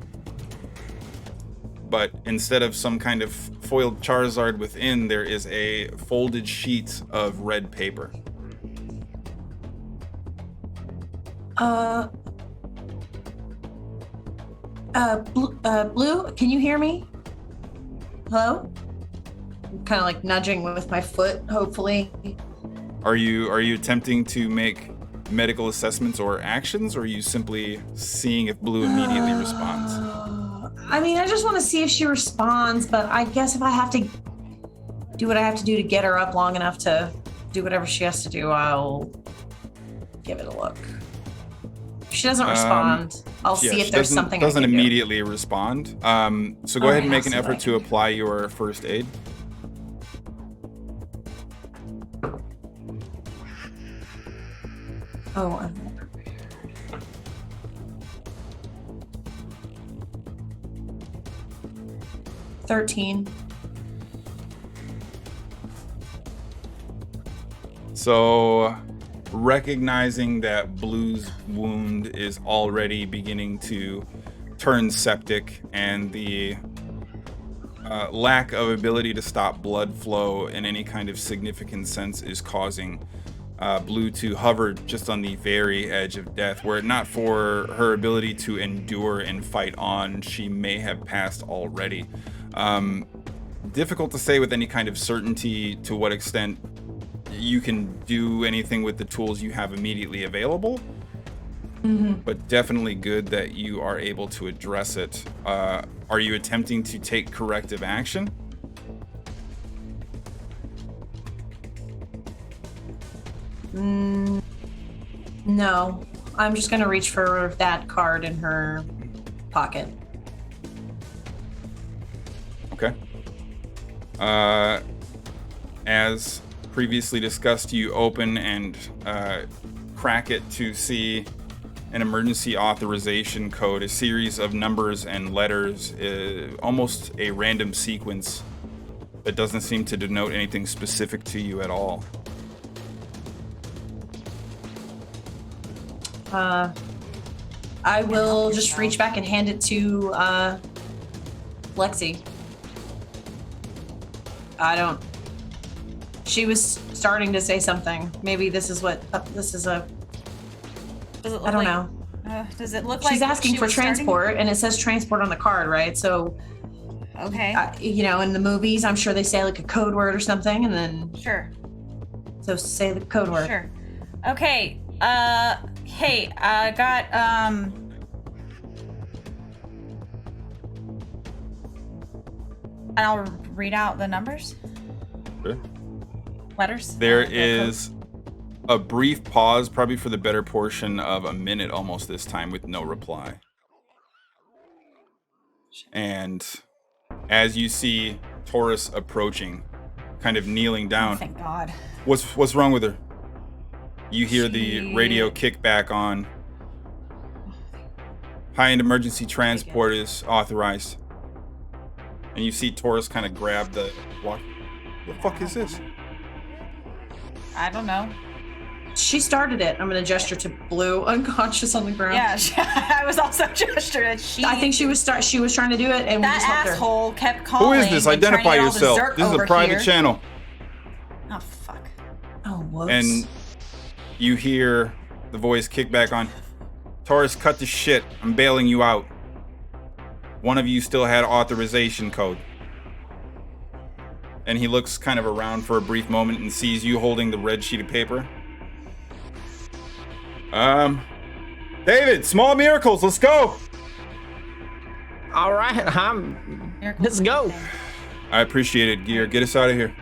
[SPEAKER 3] But instead of some kind of foiled Charizard within, there is a folded sheet of red paper.
[SPEAKER 6] Blue, can you hear me? Hello? I'm kind of like nudging with my foot, hopefully.
[SPEAKER 3] Are you attempting to make medical assessments or actions, or are you simply seeing if Blue immediately responds?
[SPEAKER 6] I mean, I just want to see if she responds, but I guess if I have to do what I have to do to get her up long enough to do whatever she has to do, I'll give it a look. If she doesn't respond, I'll see if there's something I can
[SPEAKER 3] doesn't
[SPEAKER 6] do.
[SPEAKER 3] immediately respond. So go ahead and make an effort to apply your first aid.
[SPEAKER 6] Oh, I'm 13.
[SPEAKER 3] So, recognizing that Blue's wound is already beginning to turn septic, and the lack of ability to stop blood flow in any kind of significant sense is causing Blue to hover just on the very edge of death. Were it not for her ability to endure and fight on, she may have passed already. Difficult to say with any kind of certainty to what extent you can do anything with the tools you have immediately available. But definitely good that you are able to address it. Are you attempting to take corrective action?
[SPEAKER 6] No, I'm just gonna reach for that card in her pocket.
[SPEAKER 3] Okay. As previously discussed, you open and crack it to see an emergency authorization code, a series of numbers and letters, almost a random sequence that doesn't seem to denote anything specific to you at all.
[SPEAKER 6] I will just reach back and hand it to Lexi. She was starting to say something. Maybe this is what this is a.
[SPEAKER 5] Does it look
[SPEAKER 6] I don't
[SPEAKER 5] like,
[SPEAKER 6] know.
[SPEAKER 5] Does it look like
[SPEAKER 6] She's asking
[SPEAKER 5] she
[SPEAKER 6] for
[SPEAKER 5] was starting-
[SPEAKER 6] transport, and it says transport on the card, right? So,
[SPEAKER 5] Okay.
[SPEAKER 6] in the movies, I'm sure they say like a code word or something, and then
[SPEAKER 5] Sure.
[SPEAKER 6] so say the code word.
[SPEAKER 5] Sure. Okay. Hey, I got and I'll read out the numbers.
[SPEAKER 3] Sure.
[SPEAKER 5] Letters.
[SPEAKER 3] There
[SPEAKER 5] the
[SPEAKER 3] is a brief pause, probably for the better portion of a minute almost this time, with no reply. And as you see Taurus approaching, kind of kneeling
[SPEAKER 5] code.
[SPEAKER 3] down,
[SPEAKER 5] Thank God.
[SPEAKER 3] what's wrong with her? You hear the
[SPEAKER 5] She-
[SPEAKER 3] radio kick back on. High-end emergency transport is authorized. And you see Taurus kind of grab the walk. What the fuck is this?
[SPEAKER 5] I don't know.
[SPEAKER 6] She started it. I'm gonna gesture to Blue, unconscious on the ground.
[SPEAKER 5] Yeah, I was also gesturing at she.
[SPEAKER 6] I think she was trying to do it, and we just
[SPEAKER 5] that
[SPEAKER 6] helped her.
[SPEAKER 5] asshole kept
[SPEAKER 3] Who
[SPEAKER 5] calling.
[SPEAKER 3] is this?
[SPEAKER 5] and trying to
[SPEAKER 3] Identify
[SPEAKER 5] get all the
[SPEAKER 3] yourself.
[SPEAKER 5] Zerk
[SPEAKER 3] This is a
[SPEAKER 5] over
[SPEAKER 3] private
[SPEAKER 5] here.
[SPEAKER 3] channel.
[SPEAKER 5] Oh fuck.
[SPEAKER 6] Oh, whoops.
[SPEAKER 3] And you hear the voice kick back on. Taurus, cut the shit. I'm bailing you out. One of you still had authorization code. And he looks kind of around for a brief moment and sees you holding the red sheet of paper. David, small miracles, let's go.
[SPEAKER 4] All right, let's go.
[SPEAKER 3] I appreciate it, Gear. Get us out of here.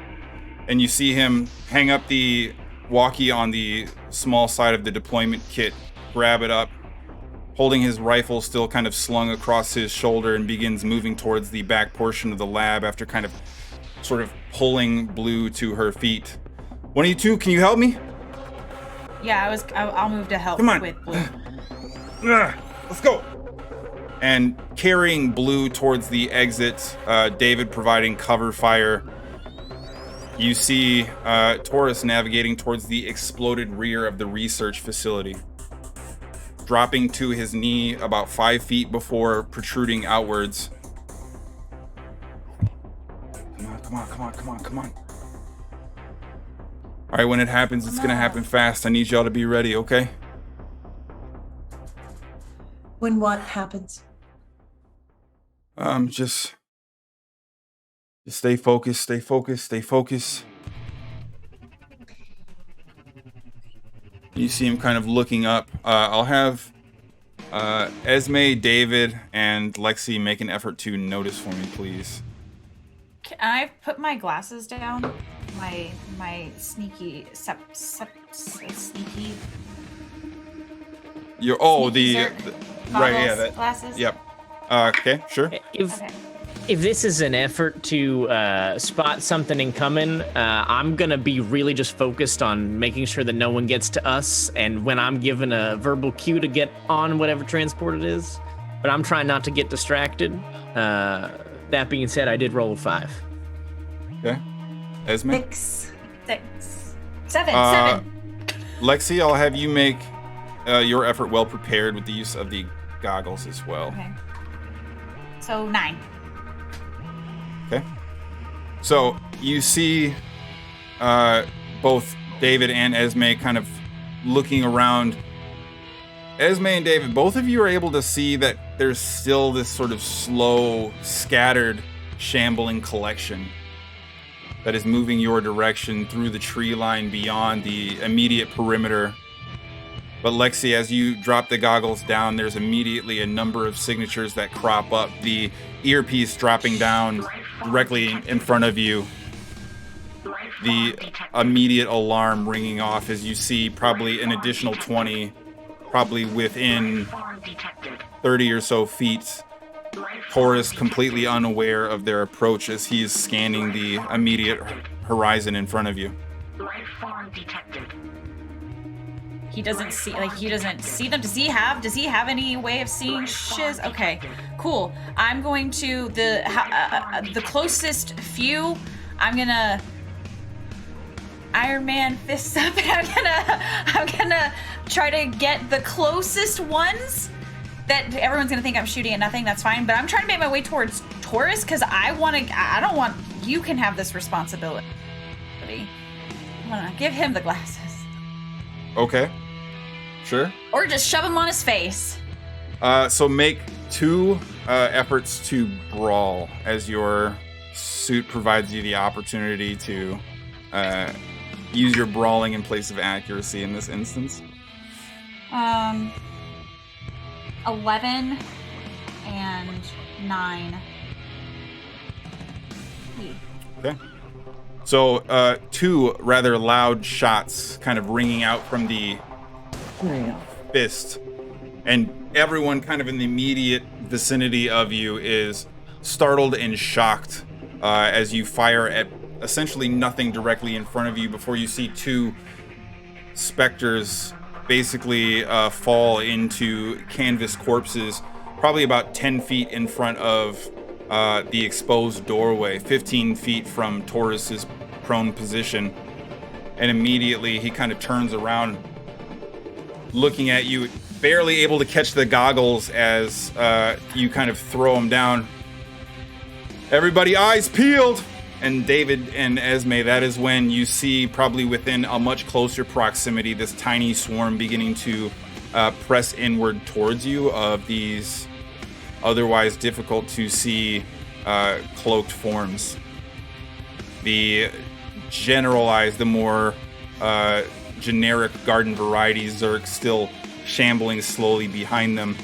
[SPEAKER 3] And you see him hang up the walkie on the small side of the deployment kit, grab it up, holding his rifle still kind of slung across his shoulder, and begins moving towards the back portion of the lab after kind of sort of pulling Blue to her feet. One of you two, can you help me?
[SPEAKER 5] Yeah, I'll move to help
[SPEAKER 3] Come on.
[SPEAKER 5] with Blue.
[SPEAKER 3] Let's go. And carrying Blue towards the exit, David providing cover fire. You see Taurus navigating towards the exploded rear of the research facility, dropping to his knee about 5 feet before protruding outwards. Come on. All right, when it happens, it's gonna happen fast. I need y'all to be ready, okay?
[SPEAKER 6] When what happens?
[SPEAKER 3] Just stay focused. You see him kind of looking up. I'll have Esme, David, and Lexi make an effort to notice for me, please.
[SPEAKER 5] Can I put my glasses down? My sneaky sneaky.
[SPEAKER 3] You're
[SPEAKER 5] Sneaky
[SPEAKER 3] the
[SPEAKER 5] Zerk
[SPEAKER 3] right, yeah,
[SPEAKER 5] goggles,
[SPEAKER 3] that,
[SPEAKER 5] glasses.
[SPEAKER 3] yep. Okay, sure.
[SPEAKER 4] If this is an effort to spot something incoming, I'm gonna be really just focused on making sure that no one gets to us, and when I'm given a verbal cue to get on whatever transport it is, but I'm trying not to get distracted. That being said, I did roll a 5.
[SPEAKER 3] Okay. Esme?
[SPEAKER 6] 6.
[SPEAKER 5] 7.
[SPEAKER 3] Lexi, I'll have you make your effort well prepared with the use of the goggles as well.
[SPEAKER 5] Okay. So 9.
[SPEAKER 3] Okay. So you see both David and Esme kind of looking around. Esme and David, both of you are able to see that there's still this sort of slow, scattered, shambling collection that is moving your direction through the tree line beyond the immediate perimeter. But Lexi, as you drop the goggles down, there's immediately a number of signatures that crop up. The earpiece dropping down directly in front of you. The immediate alarm ringing off as you see probably an additional 20, probably within 30 or so feet. Taurus completely unaware of their approach as he is scanning the immediate horizon in front of you.
[SPEAKER 5] He doesn't see them. Does he have any way of seeing shiz? Okay, cool. I'm going to the closest few. I'm gonna Iron Man fists up, and I'm gonna try to get the closest ones that everyone's gonna think I'm shooting at nothing. That's fine, but I'm trying to make my way towards Taurus because I don't want you can have this responsibility. I wanna give him the glasses.
[SPEAKER 3] Okay. Sure.
[SPEAKER 5] Or just shove him on his face.
[SPEAKER 3] So make 2 efforts to brawl as your suit provides you the opportunity to use your brawling in place of accuracy in this instance.
[SPEAKER 5] 11 and 9.
[SPEAKER 3] Okay. So 2 rather loud shots kind of ringing out from the fist, and everyone kind of in the immediate vicinity of you is startled and shocked as you fire at essentially nothing directly in front of you before you see 2 specters basically fall into canvas corpses probably about 10 feet in front of the exposed doorway, 15 feet from Taurus's prone position. And immediately he kind of turns around, looking at you, barely able to catch the goggles as you kind of throw him down. Everybody, eyes peeled! And David and Esme, that is when you see, probably within a much closer proximity, this tiny swarm beginning to press inward towards you of these otherwise difficult to see cloaked forms. The generalized, the more generic garden variety Zerk still shambling slowly behind them.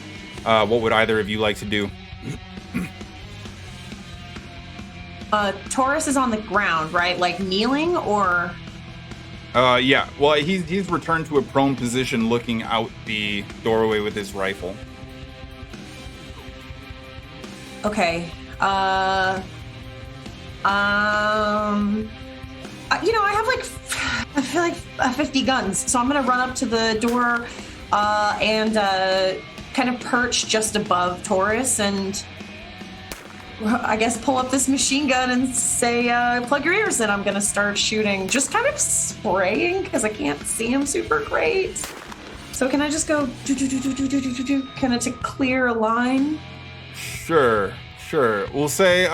[SPEAKER 3] What would either of you like to do?
[SPEAKER 6] Taurus is on the ground, right? Like kneeling or?
[SPEAKER 3] Yeah. Well, he's returned to a prone position, looking out the doorway with his rifle.
[SPEAKER 6] Okay. I have I feel like 50 guns, so I'm gonna run up to the door and kind of perch just above Taurus and I guess pull up this machine gun and say, plug your ears in. I'm gonna start shooting, just kind of spraying because I can't see him super great. So can I just go kind of to clear a line?
[SPEAKER 3] Sure. We'll say,
[SPEAKER 6] Is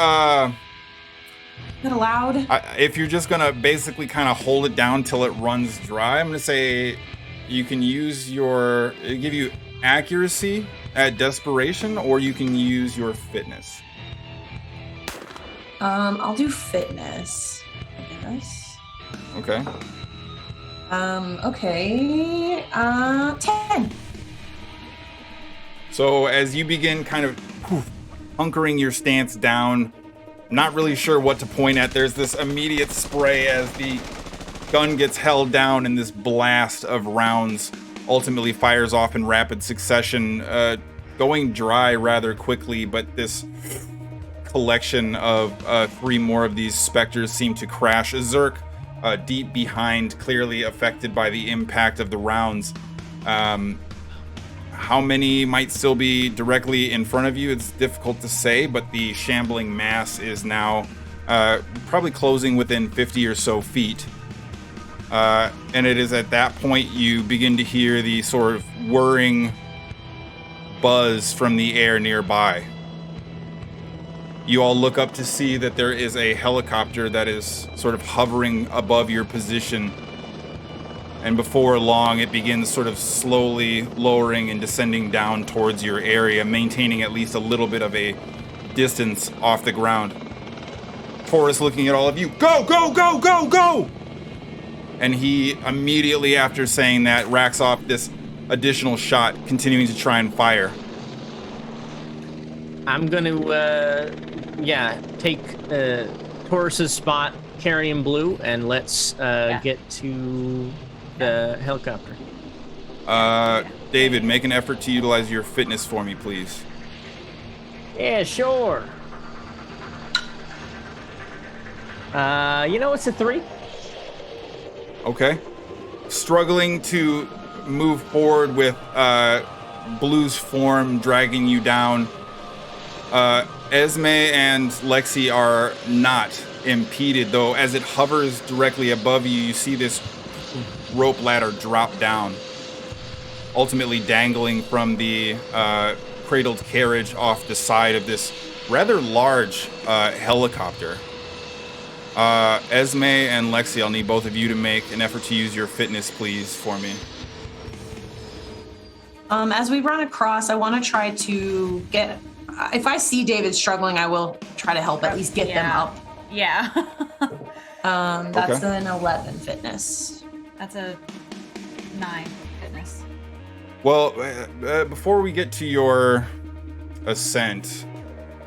[SPEAKER 6] that allowed?
[SPEAKER 3] if you're just gonna basically kind of hold it down till it runs dry, I'm gonna say you can use give you accuracy at desperation, or you can use your fitness.
[SPEAKER 6] I'll do fitness, I guess.
[SPEAKER 3] Okay.
[SPEAKER 6] Okay. 10.
[SPEAKER 3] So as you begin kind of hunkering your stance down, not really sure what to point at, there's this immediate spray as the gun gets held down and this blast of rounds ultimately fires off in rapid succession, going dry rather quickly, but this collection of 3 more of these specters seem to crash. Zerk, deep behind, clearly affected by the impact of the rounds. How many might still be directly in front of you, it's difficult to say, but the shambling mass is now probably closing within 50 or so feet. And it is at that point you begin to hear the sort of whirring buzz from the air nearby. You all look up to see that there is a helicopter that is sort of hovering above your position. And before long, it begins sort of slowly lowering and descending down towards your area, maintaining at least a little bit of a distance off the ground. Taurus looking at all of you, go, go, go, go, go! And he immediately after saying that racks off this additional shot, continuing to try and fire.
[SPEAKER 4] I'm gonna, take Taurus's spot, carry him blue, and let's get to the helicopter.
[SPEAKER 3] David, make an effort to utilize your fitness for me, please.
[SPEAKER 4] Yeah, sure. It's a 3.
[SPEAKER 3] Okay. Struggling to move forward with Blue's form dragging you down. Esme and Lexi are not impeded, though. As it hovers directly above you, you see this rope ladder drop down, ultimately dangling from the cradled carriage off the side of this rather large helicopter. Esme and Lexi, I'll need both of you to make an effort to use your fitness, please, for me.
[SPEAKER 6] As we run across, I want to try to get... if I see David struggling, I will try to help at least get them up.
[SPEAKER 5] Yeah.
[SPEAKER 6] That's an 11 fitness.
[SPEAKER 5] That's a 9 fitness.
[SPEAKER 3] Well, before we get to your ascent,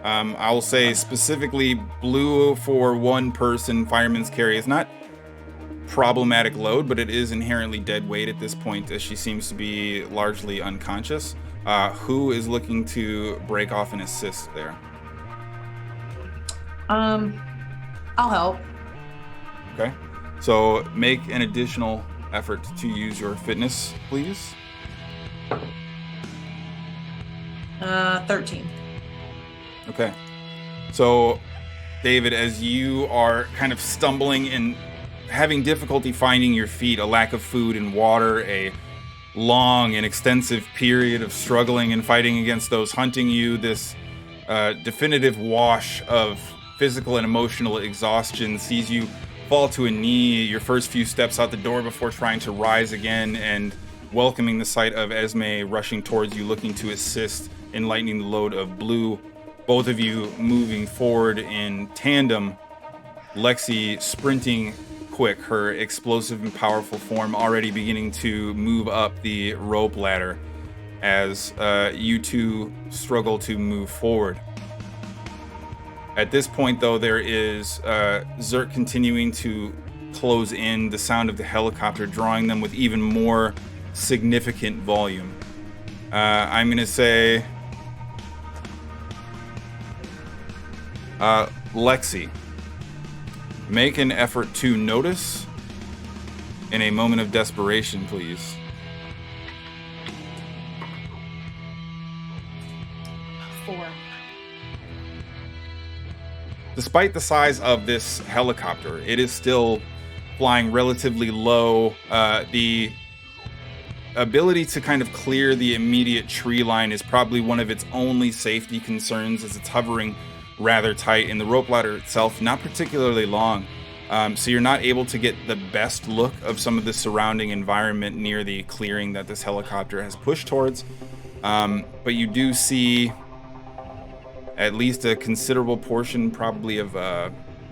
[SPEAKER 3] I will say specifically blue for one person, fireman's carry is not problematic load, but it is inherently dead weight at this point, as she seems to be largely unconscious. Who is looking to break off and assist there?
[SPEAKER 6] I'll help.
[SPEAKER 3] Okay. So make an additional effort to use your fitness, please.
[SPEAKER 6] 13.
[SPEAKER 3] Okay. So, David, as you are kind of stumbling and having difficulty finding your feet, a lack of food and water, a long and extensive period of struggling and fighting against those hunting you, this definitive wash of physical and emotional exhaustion sees you fall to a knee, your first few steps out the door before trying to rise again and welcoming the sight of Esme rushing towards you, looking to assist in lightening the load of blue. Both of you moving forward in tandem, Lexi sprinting quick, her explosive and powerful form already beginning to move up the rope ladder as you two struggle to move forward. At this point, though, there is Zerk continuing to close in, the sound of the helicopter drawing them with even more significant volume. I'm going to say... Lexi, make an effort to notice in a moment of desperation, please.
[SPEAKER 5] 4.
[SPEAKER 3] Despite the size of this helicopter, it is still flying relatively low. The ability to kind of clear the immediate tree line is probably one of its only safety concerns, as it's hovering rather tight, and the rope ladder itself not particularly long. So you're not able to get the best look of some of the surrounding environment near the clearing that this helicopter has pushed towards. But you do see at least a considerable portion, probably of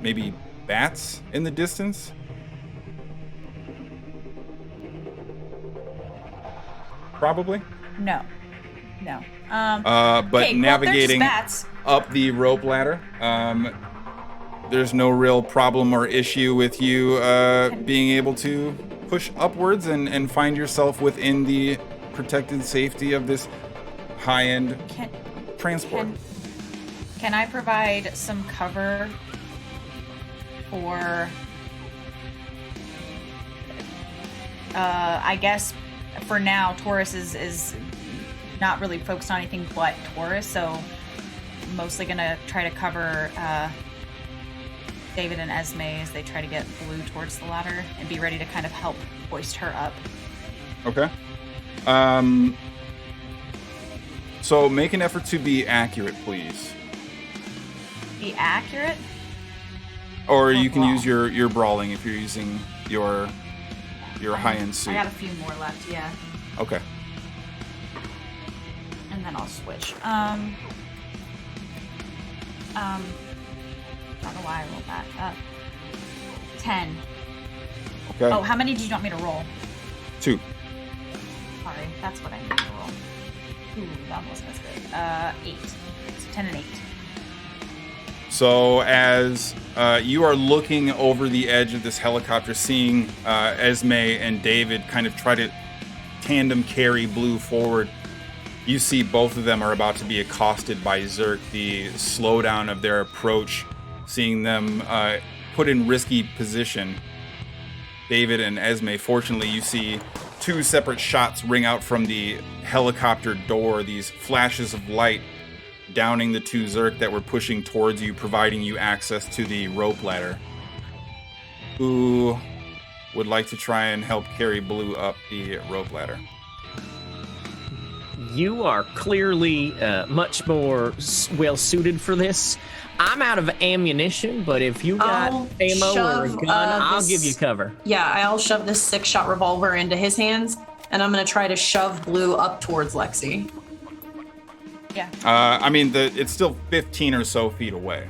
[SPEAKER 3] maybe bats in the distance. Probably.
[SPEAKER 5] No.
[SPEAKER 3] But
[SPEAKER 5] okay,
[SPEAKER 3] navigating
[SPEAKER 5] well, bats.
[SPEAKER 3] up the rope ladder, there's no real problem or issue with you being able to push upwards and find yourself within the protected safety of this high-end transport.
[SPEAKER 5] Can I provide some cover for, I guess, for now, Taurus is not really focused on anything but Taurus, so mostly gonna try to cover David and Esme as they try to get Blue towards the ladder and be ready to kind of help hoist her up.
[SPEAKER 3] Okay. So make an effort to be accurate, please.
[SPEAKER 5] Be accurate?
[SPEAKER 3] Or you can use your brawling if you're using your high-end suit.
[SPEAKER 5] I got a few more left, yeah.
[SPEAKER 3] Okay.
[SPEAKER 5] And then I'll switch. Don't know why I rolled that. 10.
[SPEAKER 3] Okay.
[SPEAKER 5] Oh, how many did you want me to roll?
[SPEAKER 3] 2.
[SPEAKER 5] Sorry, that's what I need to roll. Ooh, that wasn't as good. 8. So 10 and 8.
[SPEAKER 3] So as you are looking over the edge of this helicopter, seeing Esme and David kind of try to tandem carry Blue forward, you see both of them are about to be accosted by Zerk. The slowdown of their approach, seeing them put in risky position. David and Esme, fortunately, you see 2 separate shots ring out from the helicopter door, these flashes of light downing the 2 Zerk that were pushing towards you, providing you access to the rope ladder. Who would like to try and help carry Blue up the rope ladder?
[SPEAKER 4] You are clearly much more well-suited for this. I'm out of ammunition, but if you got ammo or a gun, I'll give you cover.
[SPEAKER 6] Yeah, I'll shove this 6-shot revolver into his hands, and I'm going to try to shove Blue up towards Lexi.
[SPEAKER 5] Yeah.
[SPEAKER 3] I mean, it's still 15 or so feet away.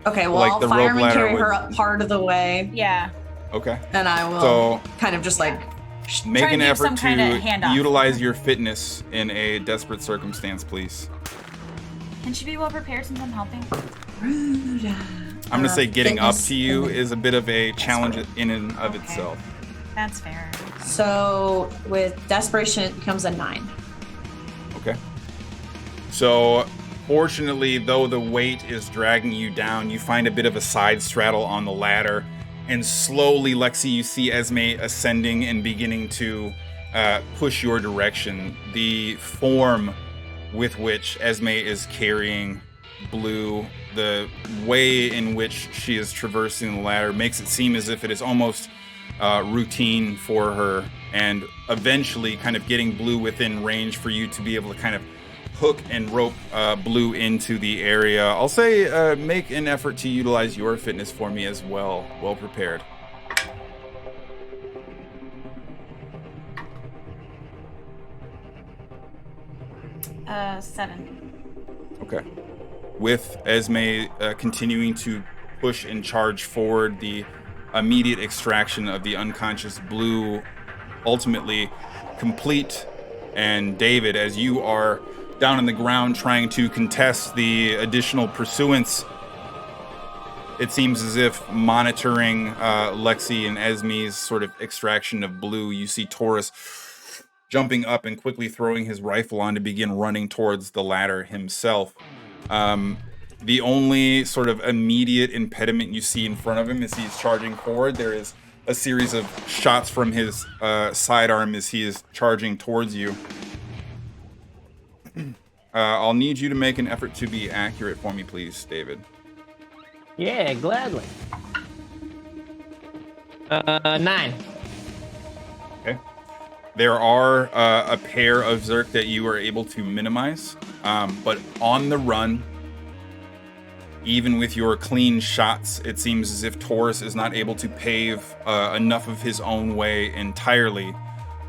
[SPEAKER 6] Okay, well,
[SPEAKER 3] Like
[SPEAKER 6] I'll
[SPEAKER 3] the rope
[SPEAKER 6] fireman
[SPEAKER 3] ladder
[SPEAKER 6] carry
[SPEAKER 3] would-
[SPEAKER 6] her up part of the way,
[SPEAKER 5] Yeah.
[SPEAKER 3] Okay.
[SPEAKER 6] and I will kind of just like...
[SPEAKER 3] Make
[SPEAKER 5] Try
[SPEAKER 3] an
[SPEAKER 5] and give
[SPEAKER 3] effort
[SPEAKER 5] some kinda
[SPEAKER 3] to
[SPEAKER 5] handoff.
[SPEAKER 3] utilize your fitness in a desperate circumstance, please.
[SPEAKER 5] Can she be well prepared since I'm helping?
[SPEAKER 3] I'm going to say getting up
[SPEAKER 6] fitness.
[SPEAKER 3] to you is a bit of a challenge in and of
[SPEAKER 5] Okay.
[SPEAKER 3] itself.
[SPEAKER 5] That's fair.
[SPEAKER 6] So with desperation, it becomes a 9.
[SPEAKER 3] Okay. So, fortunately, though the weight is dragging you down, you find a bit of a side straddle on the ladder. And slowly, Lexi, you see Esme ascending and beginning to push your direction. The form with which Esme is carrying Blue, the way in which she is traversing the ladder, makes it seem as if it is almost routine for her, and eventually kind of getting Blue within range for you to be able to kind of hook and rope Blue into the area. I'll say make an effort to utilize your fitness for me as well. Well prepared.
[SPEAKER 5] Uh, 7.
[SPEAKER 3] Okay. With Esme continuing to push and charge forward, the immediate extraction of the unconscious Blue ultimately complete. And David, as you are down on the ground trying to contest the additional pursuance, it seems as if monitoring Lexi and Esme's sort of extraction of blue, you see Taurus jumping up and quickly throwing his rifle on to begin running towards the ladder himself. The only sort of immediate impediment you see in front of him as he's charging forward, there is a series of shots from his sidearm as he is charging towards you. I'll need you to make an effort to be accurate for me, please, David.
[SPEAKER 4] Yeah, gladly. 9.
[SPEAKER 3] Okay. There are a pair of Zerk that you are able to minimize, but on the run, even with your clean shots, it seems as if Taurus is not able to pave enough of his own way entirely,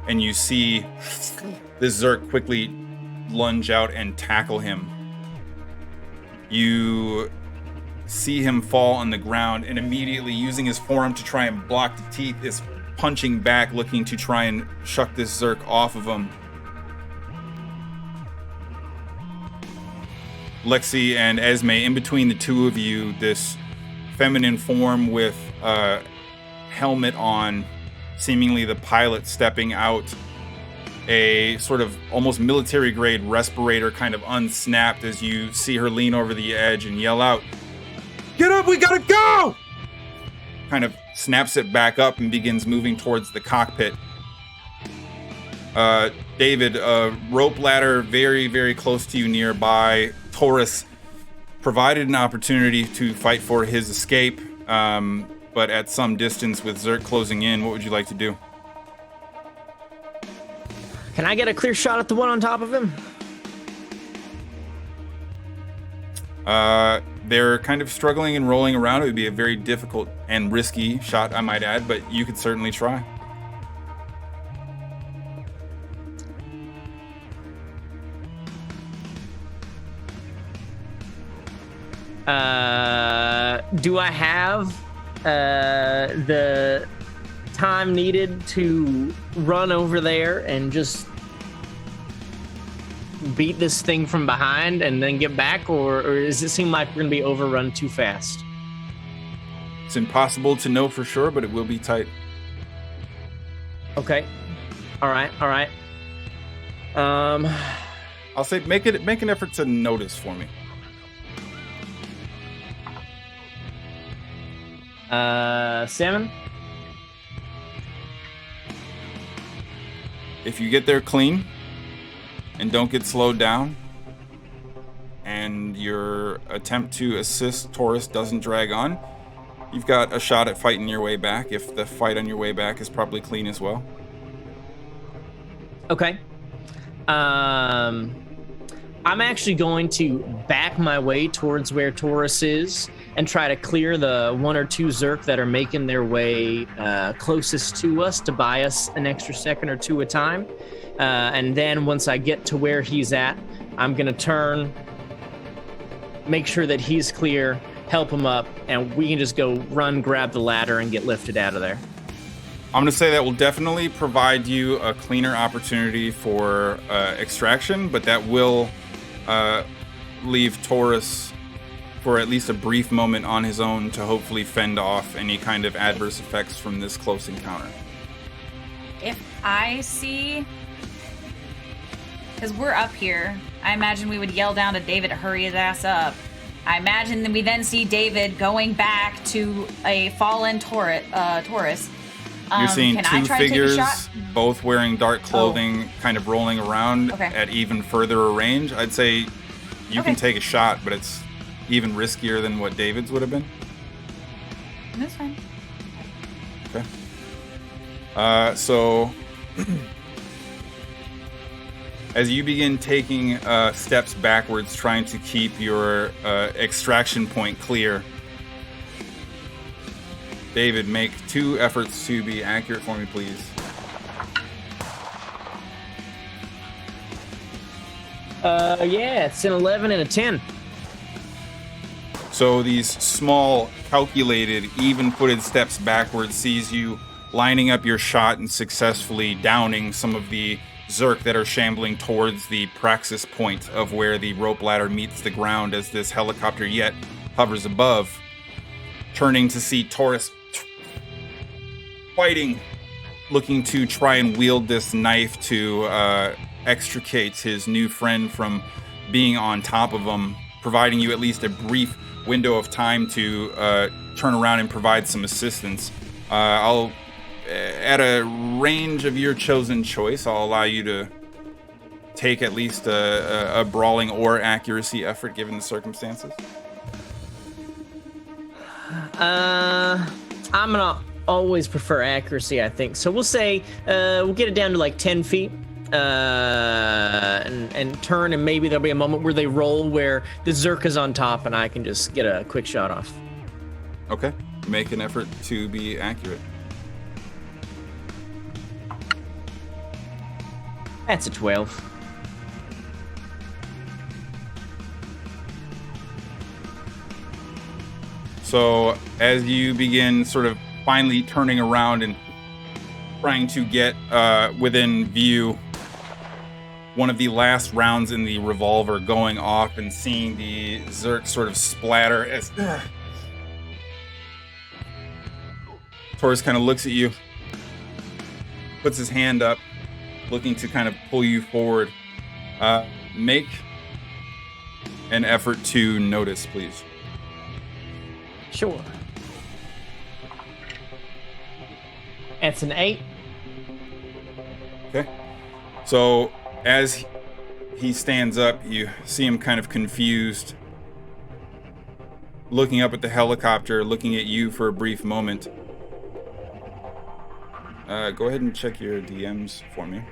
[SPEAKER 3] and you see this Zerk quickly lunge out and tackle him. You see him fall on the ground, and immediately using his forearm to try and block the teeth is punching back, looking to try and shuck this Zerk off of him. Lexi and Esme, in between the two of you, this feminine form with a helmet on, seemingly the pilot stepping out, a sort of almost military grade respirator kind of unsnapped as you see her lean over the edge and yell out, "Get up, we gotta go!" Kind of snaps it back up and begins moving towards the cockpit. David, a rope ladder very, very close to you nearby. Taurus provided an opportunity to fight for his escape, but at some distance with Zerk closing in, what would you like to do?
[SPEAKER 4] Can I get a clear shot at the one on top of him?
[SPEAKER 3] They're kind of struggling and rolling around. It would be a very difficult and risky shot, I might add, but you could certainly try.
[SPEAKER 4] Do I have the time needed to run over there and just beat this thing from behind and then get back, or does it seem like we're going to be overrun too fast?
[SPEAKER 3] It's impossible to know for sure, but it will be tight.
[SPEAKER 4] Okay. All right.
[SPEAKER 3] I'll say make an effort to notice for me.
[SPEAKER 4] 7.
[SPEAKER 3] If you get there clean and don't get slowed down, and your attempt to assist Taurus doesn't drag on, you've got a shot at fighting your way back, if the fight on your way back is probably clean as well.
[SPEAKER 4] Okay. I'm actually going to back my way towards where Taurus is and try to clear the 1 or 2 Zerk that are making their way closest to us to buy us an extra second or 2 a time. And then once I get to where he's at, I'm going to turn, make sure that he's clear, help him up, and we can just go run, grab the ladder, and get lifted out of there.
[SPEAKER 3] I'm going to say that will definitely provide you a cleaner opportunity for extraction, but that will leave Taurus for at least a brief moment on his own to hopefully fend off any kind of adverse effects from this close encounter.
[SPEAKER 5] If I see, because we're up here, I imagine we would yell down to David to hurry his ass up. I imagine that we then see David going back to a fallen Taurus.
[SPEAKER 3] You're seeing
[SPEAKER 5] can I
[SPEAKER 3] two
[SPEAKER 5] try to take a
[SPEAKER 3] figures,
[SPEAKER 5] shot?
[SPEAKER 3] both wearing dark clothing, kind of rolling around
[SPEAKER 5] Okay.
[SPEAKER 3] at even further a range. I'd say you can take a shot, but it's even riskier than what David's would have been.
[SPEAKER 5] That's fine.
[SPEAKER 3] Okay. So as you begin taking steps backwards, trying to keep your extraction point clear, David, make 2 efforts to be accurate for me, please.
[SPEAKER 4] Yeah, it's an 11 and a 10.
[SPEAKER 3] So these small, calculated, even-footed steps backwards sees you lining up your shot and successfully downing some of the Zerk that are shambling towards the praxis point of where the rope ladder meets the ground as this helicopter yet hovers above. turning to see Taurus fighting, looking to try and wield this knife to extricate his new friend from being on top of him, providing you at least a brief window of time to turn around and provide some assistance. I'll, at a range of your chosen choice, I'll allow you to take at least a brawling or accuracy effort given the circumstances.
[SPEAKER 4] I'm gonna always prefer accuracy, I think. So we'll say we'll get it down to like 10 feet. And turn, and maybe there'll be a moment where they roll where the Zerk is on top and I can just get a quick shot off.
[SPEAKER 3] Okay. Make an effort to be accurate.
[SPEAKER 4] That's a 12.
[SPEAKER 3] So as you begin sort of finally turning around and trying to get within view, one of the last rounds in the revolver going off and seeing the Zerk sort of splatter as Taurus kind of looks at you, puts his hand up, looking to kind of pull you forward. Make an effort to notice, please.
[SPEAKER 4] Sure. That's an 8.
[SPEAKER 3] Okay. So as he stands up, you see him kind of confused, looking up at the helicopter, looking at you for a brief moment. Go ahead and check your DMs for me.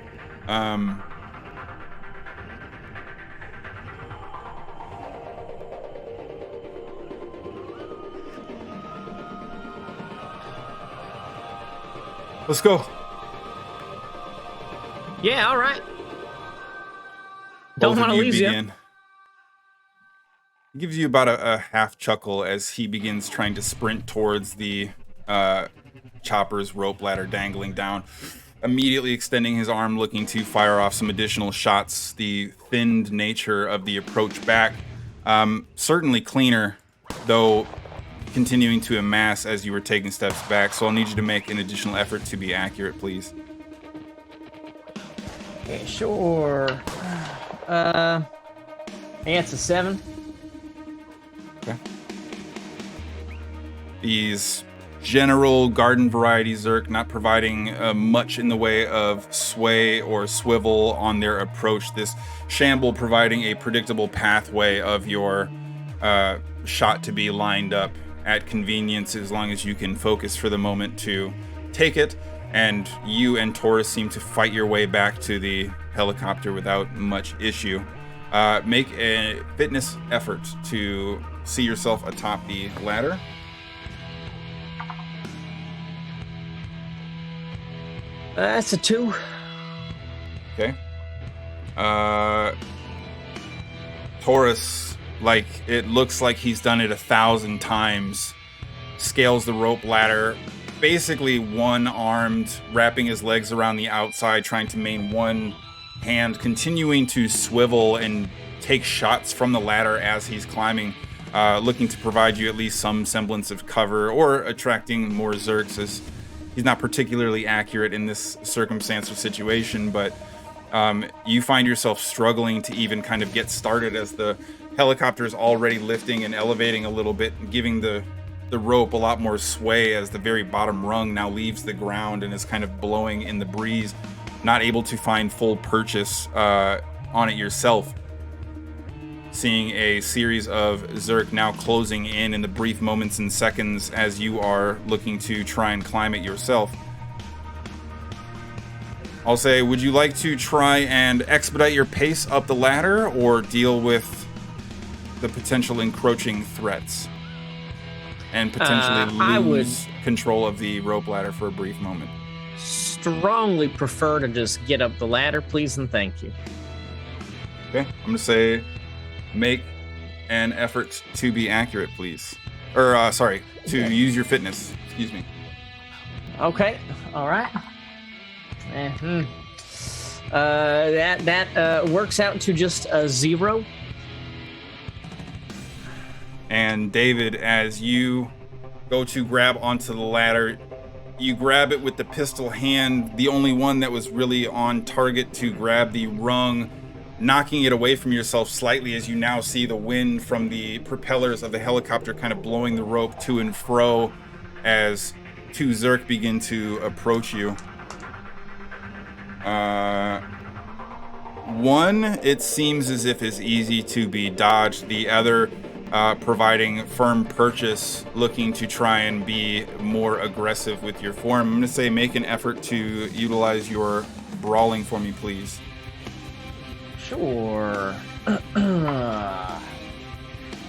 [SPEAKER 3] Let's go.
[SPEAKER 4] Yeah, all right. Don't want to lose you.
[SPEAKER 3] He gives you about a half chuckle as he begins trying to sprint towards the chopper's rope ladder dangling down, immediately extending his arm, looking to fire off some additional shots. The thinned nature of the approach back, certainly cleaner, though continuing to amass as you were taking steps back. So I'll need you to make an additional effort to be accurate, please.
[SPEAKER 4] Okay, sure. Yeah, it's a 7.
[SPEAKER 3] Okay. These general garden variety Zerk, not providing much in the way of sway or swivel on their approach. This shamble providing a predictable pathway of your shot to be lined up at convenience, as long as you can focus for the moment to take it. And you and Taurus seem to fight your way back to the helicopter without much issue. Make a fitness effort to see yourself atop the ladder.
[SPEAKER 4] That's a 2.
[SPEAKER 3] Okay. Taurus, like, it looks like he's done it 1,000 times, scales the rope ladder, basically one-armed, wrapping his legs around the outside, trying to maintain one hand, continuing to swivel and take shots from the ladder as he's climbing, looking to provide you at least some semblance of cover or attracting more Zerks, as he's not particularly accurate in this circumstance or situation. But you find yourself struggling to even kind of get started as the helicopter is already lifting and elevating a little bit, and giving the rope a lot more sway as the very bottom rung now leaves the ground and is kind of blowing in the breeze, not able to find full purchase on it yourself. Seeing a series of Zerk now closing in the brief moments and seconds as you are looking to try and climb it yourself. I'll say, would you like to try and expedite your pace up the ladder or deal with the potential encroaching threats and potentially lose control of the rope ladder for a brief moment?
[SPEAKER 4] Strongly prefer to just get up the ladder, please and thank you.
[SPEAKER 3] Okay, I'm gonna say make an effort to be accurate, please. Or, to use your fitness. Excuse me.
[SPEAKER 4] Okay, all right. That works out to just a 0.
[SPEAKER 3] And David, as you go to grab onto the ladder. You grab it with the pistol hand, the only one that was really on target to grab the rung, knocking it away from yourself slightly as you now see the wind from the propellers of the helicopter kind of blowing the rope to and fro as 2 Zerk begin to approach you. One, it seems as if is easy to be dodged. The other, providing firm purchase, looking to try and be more aggressive with your form. I'm going to say make an effort to utilize your brawling for me, please.
[SPEAKER 4] Sure.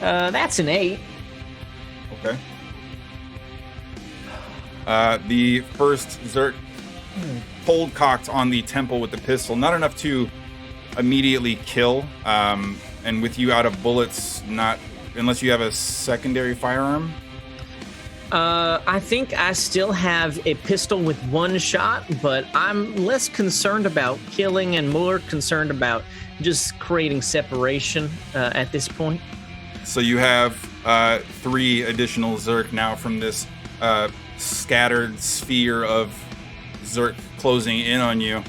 [SPEAKER 4] That's an 8.
[SPEAKER 3] Okay. The first Zerk cold cocked on the temple with the pistol. Not enough to immediately kill. And with you out of bullets, not unless you have a secondary firearm.
[SPEAKER 4] I think I still have a pistol with 1 shot, but I'm less concerned about killing and more concerned about just creating separation at this point.
[SPEAKER 3] So you have 3 additional Zerk now from this scattered sphere of Zerk closing in on you.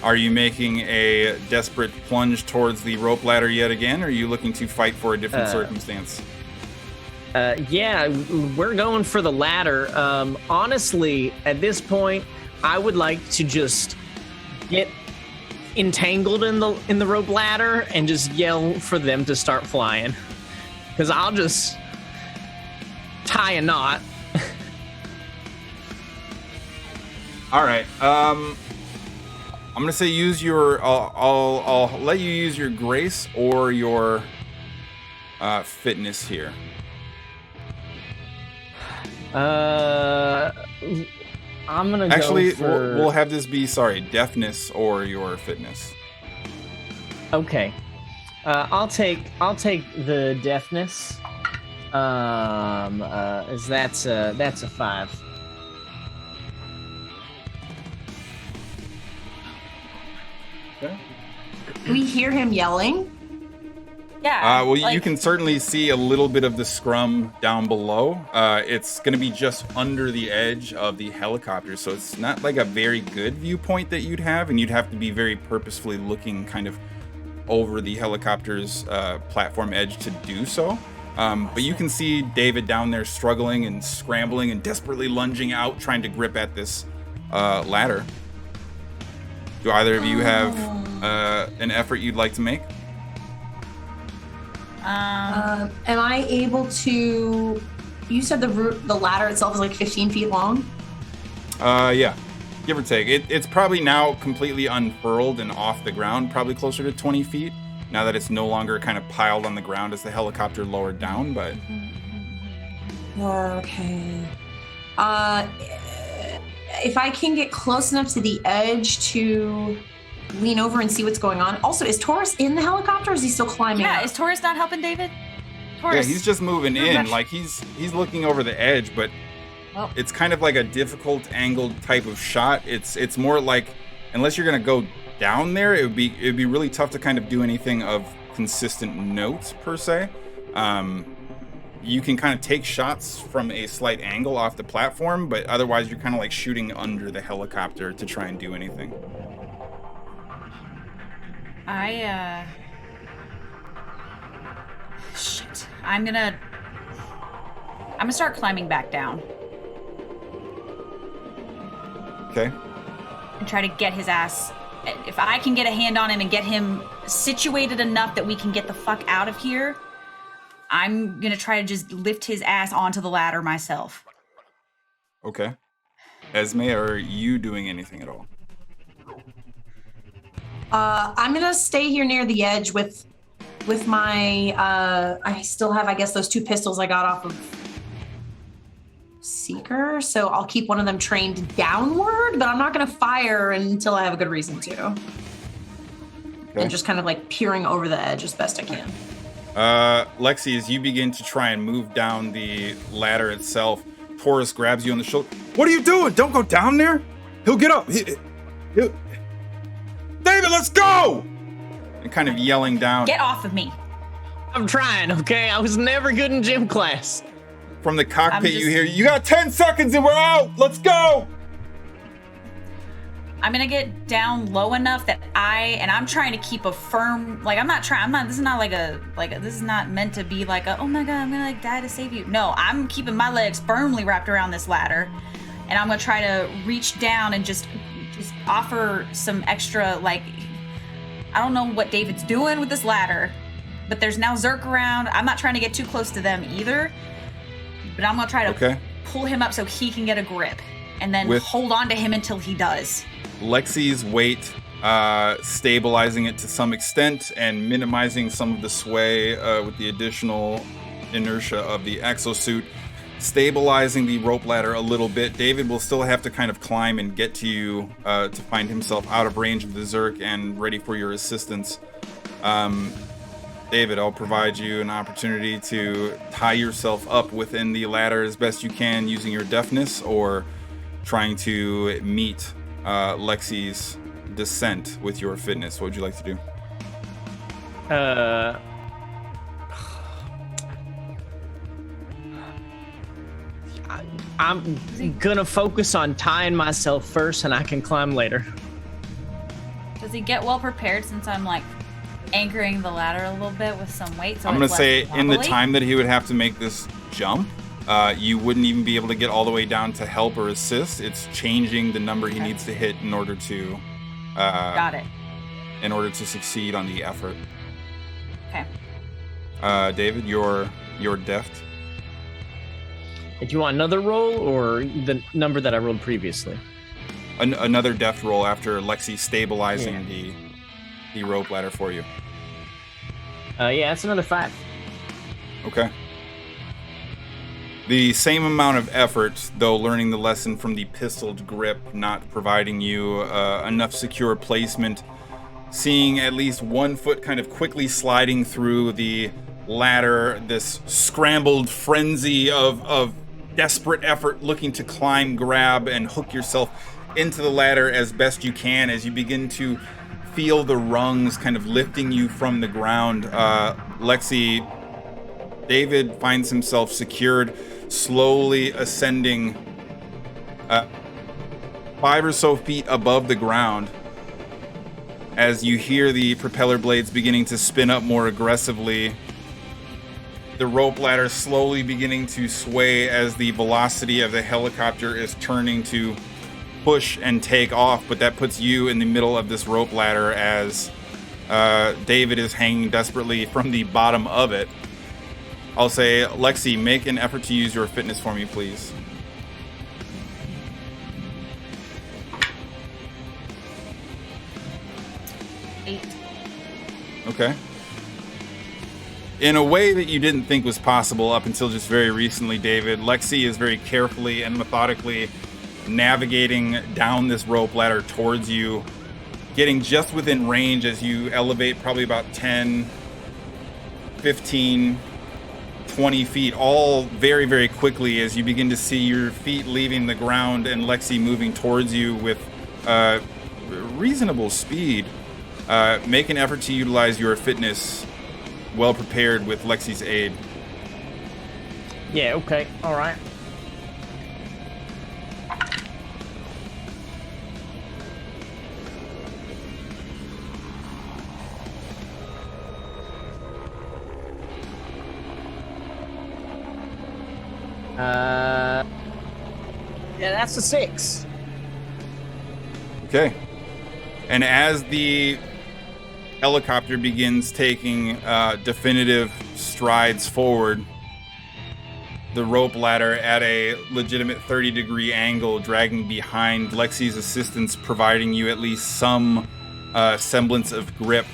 [SPEAKER 3] Are you making a desperate plunge towards the rope ladder yet again, or are you looking to fight for a different circumstance?
[SPEAKER 4] Yeah, we're going for the ladder. Honestly, at this point, I would like to just get entangled in the rope ladder and just yell for them to start flying. Because I'll just tie a knot.
[SPEAKER 3] All right. I'm gonna say use your. I'll let you use your grace or your fitness here.
[SPEAKER 4] I'm gonna
[SPEAKER 3] actually
[SPEAKER 4] go for...
[SPEAKER 3] we'll have this be deafness or your fitness.
[SPEAKER 4] Okay. I'll take the deafness. As that's a 5.
[SPEAKER 3] Okay.
[SPEAKER 6] We hear him yelling.
[SPEAKER 5] Yeah.
[SPEAKER 3] Well, you can certainly see a little bit of the scrum down below. It's going to be just under the edge of the helicopter, so it's not like a very good viewpoint that you'd have, and you'd have to be very purposefully looking kind of over the helicopter's platform edge to do so. But you can see David down there struggling and scrambling and desperately lunging out, trying to grip at this ladder. Do either of you have an effort you'd like to make?
[SPEAKER 6] Am I able to? You said the ladder itself is like 15 feet long.
[SPEAKER 3] Yeah, give or take. It's probably now completely unfurled and off the ground, probably closer to 20 feet. Now that it's no longer kind of piled on the ground as the helicopter lowered down, but.
[SPEAKER 6] Okay. If I can get close enough to the edge to lean over and see what's going on. Also, is Taurus in the helicopter or is he still climbing?
[SPEAKER 5] Yeah,
[SPEAKER 6] up?
[SPEAKER 5] is Taurus not helping David? Taurus.
[SPEAKER 3] Yeah, he's just moving in. Like he's looking over the edge, but it's kind of like a difficult angled type of shot. It's more like, unless you're gonna go down there, it'd be really tough to kind of do anything of consistent note per se. You can kind of take shots from a slight angle off the platform, but otherwise you're kind of like shooting under the helicopter to try and do anything.
[SPEAKER 5] Shit. I'm gonna start climbing back down.
[SPEAKER 3] Okay.
[SPEAKER 5] And try to get his ass. If I can get a hand on him and get him situated enough that we can get the fuck out of here, I'm gonna try to just lift his ass onto the ladder myself.
[SPEAKER 3] Okay. Esme, are you doing anything at all?
[SPEAKER 6] I'm gonna stay here near the edge with my I still have, I guess, those 2 pistols I got off of Seeker, so I'll keep one of them trained downward, but I'm not gonna fire until I have a good reason to. Okay. And just kind of like peering over the edge as best I can.
[SPEAKER 3] Lexi, as you begin to try and move down the ladder itself, Taurus grabs you on the shoulder. What are you doing? Don't go down there. He'll get up. David, let's go! And kind of yelling down.
[SPEAKER 5] Get off of me.
[SPEAKER 4] I'm trying, okay? I was never good in gym class.
[SPEAKER 3] From the cockpit, you
[SPEAKER 5] just-
[SPEAKER 3] hear, "You got 10 seconds and we're out. Let's go."
[SPEAKER 5] I'm gonna get down low enough that I'm trying to keep a firm, like this is not this is not meant to be like a, oh my god, I'm gonna like die to save you. No, I'm keeping my legs firmly wrapped around this ladder, and I'm gonna try to reach down and just offer some extra, like, I don't know what David's doing with this ladder, but there's now Zerk around. I'm not trying to get too close to them either, but I'm gonna try to pull him up so he can get a grip, and then hold on to him until he does.
[SPEAKER 3] Lexi's weight, stabilizing it to some extent and minimizing some of the sway with the additional inertia of the exosuit, stabilizing the rope ladder a little bit. David will still have to kind of climb and get to you to find himself out of range of the Zerk and ready for your assistance. David, I'll provide you an opportunity to tie yourself up within the ladder as best you can using your deftness, or trying to meet Lexi's descent with your fitness. What would you like to do?
[SPEAKER 4] I'm gonna focus on tying myself first, and I can climb later.
[SPEAKER 5] Does he get well prepared since I'm like anchoring the ladder a little bit with some weight? So
[SPEAKER 3] I'm gonna
[SPEAKER 5] it's
[SPEAKER 3] say
[SPEAKER 5] less
[SPEAKER 3] in the
[SPEAKER 5] wobbly?
[SPEAKER 3] time that he would have to make this jump, you wouldn't even be able to get all the way down to help or assist. It's changing the number he needs to hit in order to
[SPEAKER 5] Got it.
[SPEAKER 3] in order to succeed on the effort.
[SPEAKER 5] Okay.
[SPEAKER 3] David, you're deft.
[SPEAKER 4] Do you want another roll or the number that I rolled previously?
[SPEAKER 3] Another deft roll after Lexi stabilizing the rope ladder for you.
[SPEAKER 4] Yeah, it's another 5.
[SPEAKER 3] Okay. The same amount of effort, though learning the lesson from the pistoled grip not providing you enough secure placement, seeing at least one foot kind of quickly sliding through the ladder, this scrambled frenzy of desperate effort looking to climb, grab, and hook yourself into the ladder as best you can as you begin to feel the rungs kind of lifting you from the ground. Lexi, David finds himself secured, slowly ascending 5 or so feet above the ground as you hear the propeller blades beginning to spin up more aggressively. The rope ladder slowly beginning to sway as the velocity of the helicopter is turning to push and take off, but that puts you in the middle of this rope ladder as David is hanging desperately from the bottom of it. I'll say, Lexi, make an effort to use your fitness for me, please.
[SPEAKER 5] Eight.
[SPEAKER 3] Okay. In a way that you didn't think was possible up until just very recently, David, Lexi is very carefully and methodically navigating down this rope ladder towards you, getting just within range as you elevate probably about 10, 15, 20 feet, all very, very quickly as you begin to see your feet leaving the ground and Lexi moving towards you with reasonable speed. Make an effort to utilize your fitness well prepared with Lexi's aid.
[SPEAKER 4] Yeah, okay, all right. Yeah, that's a 6.
[SPEAKER 3] Okay. And as the helicopter begins taking definitive strides forward, the rope ladder at a legitimate 30-degree angle dragging behind, Lexi's assistance providing you at least some semblance of grip.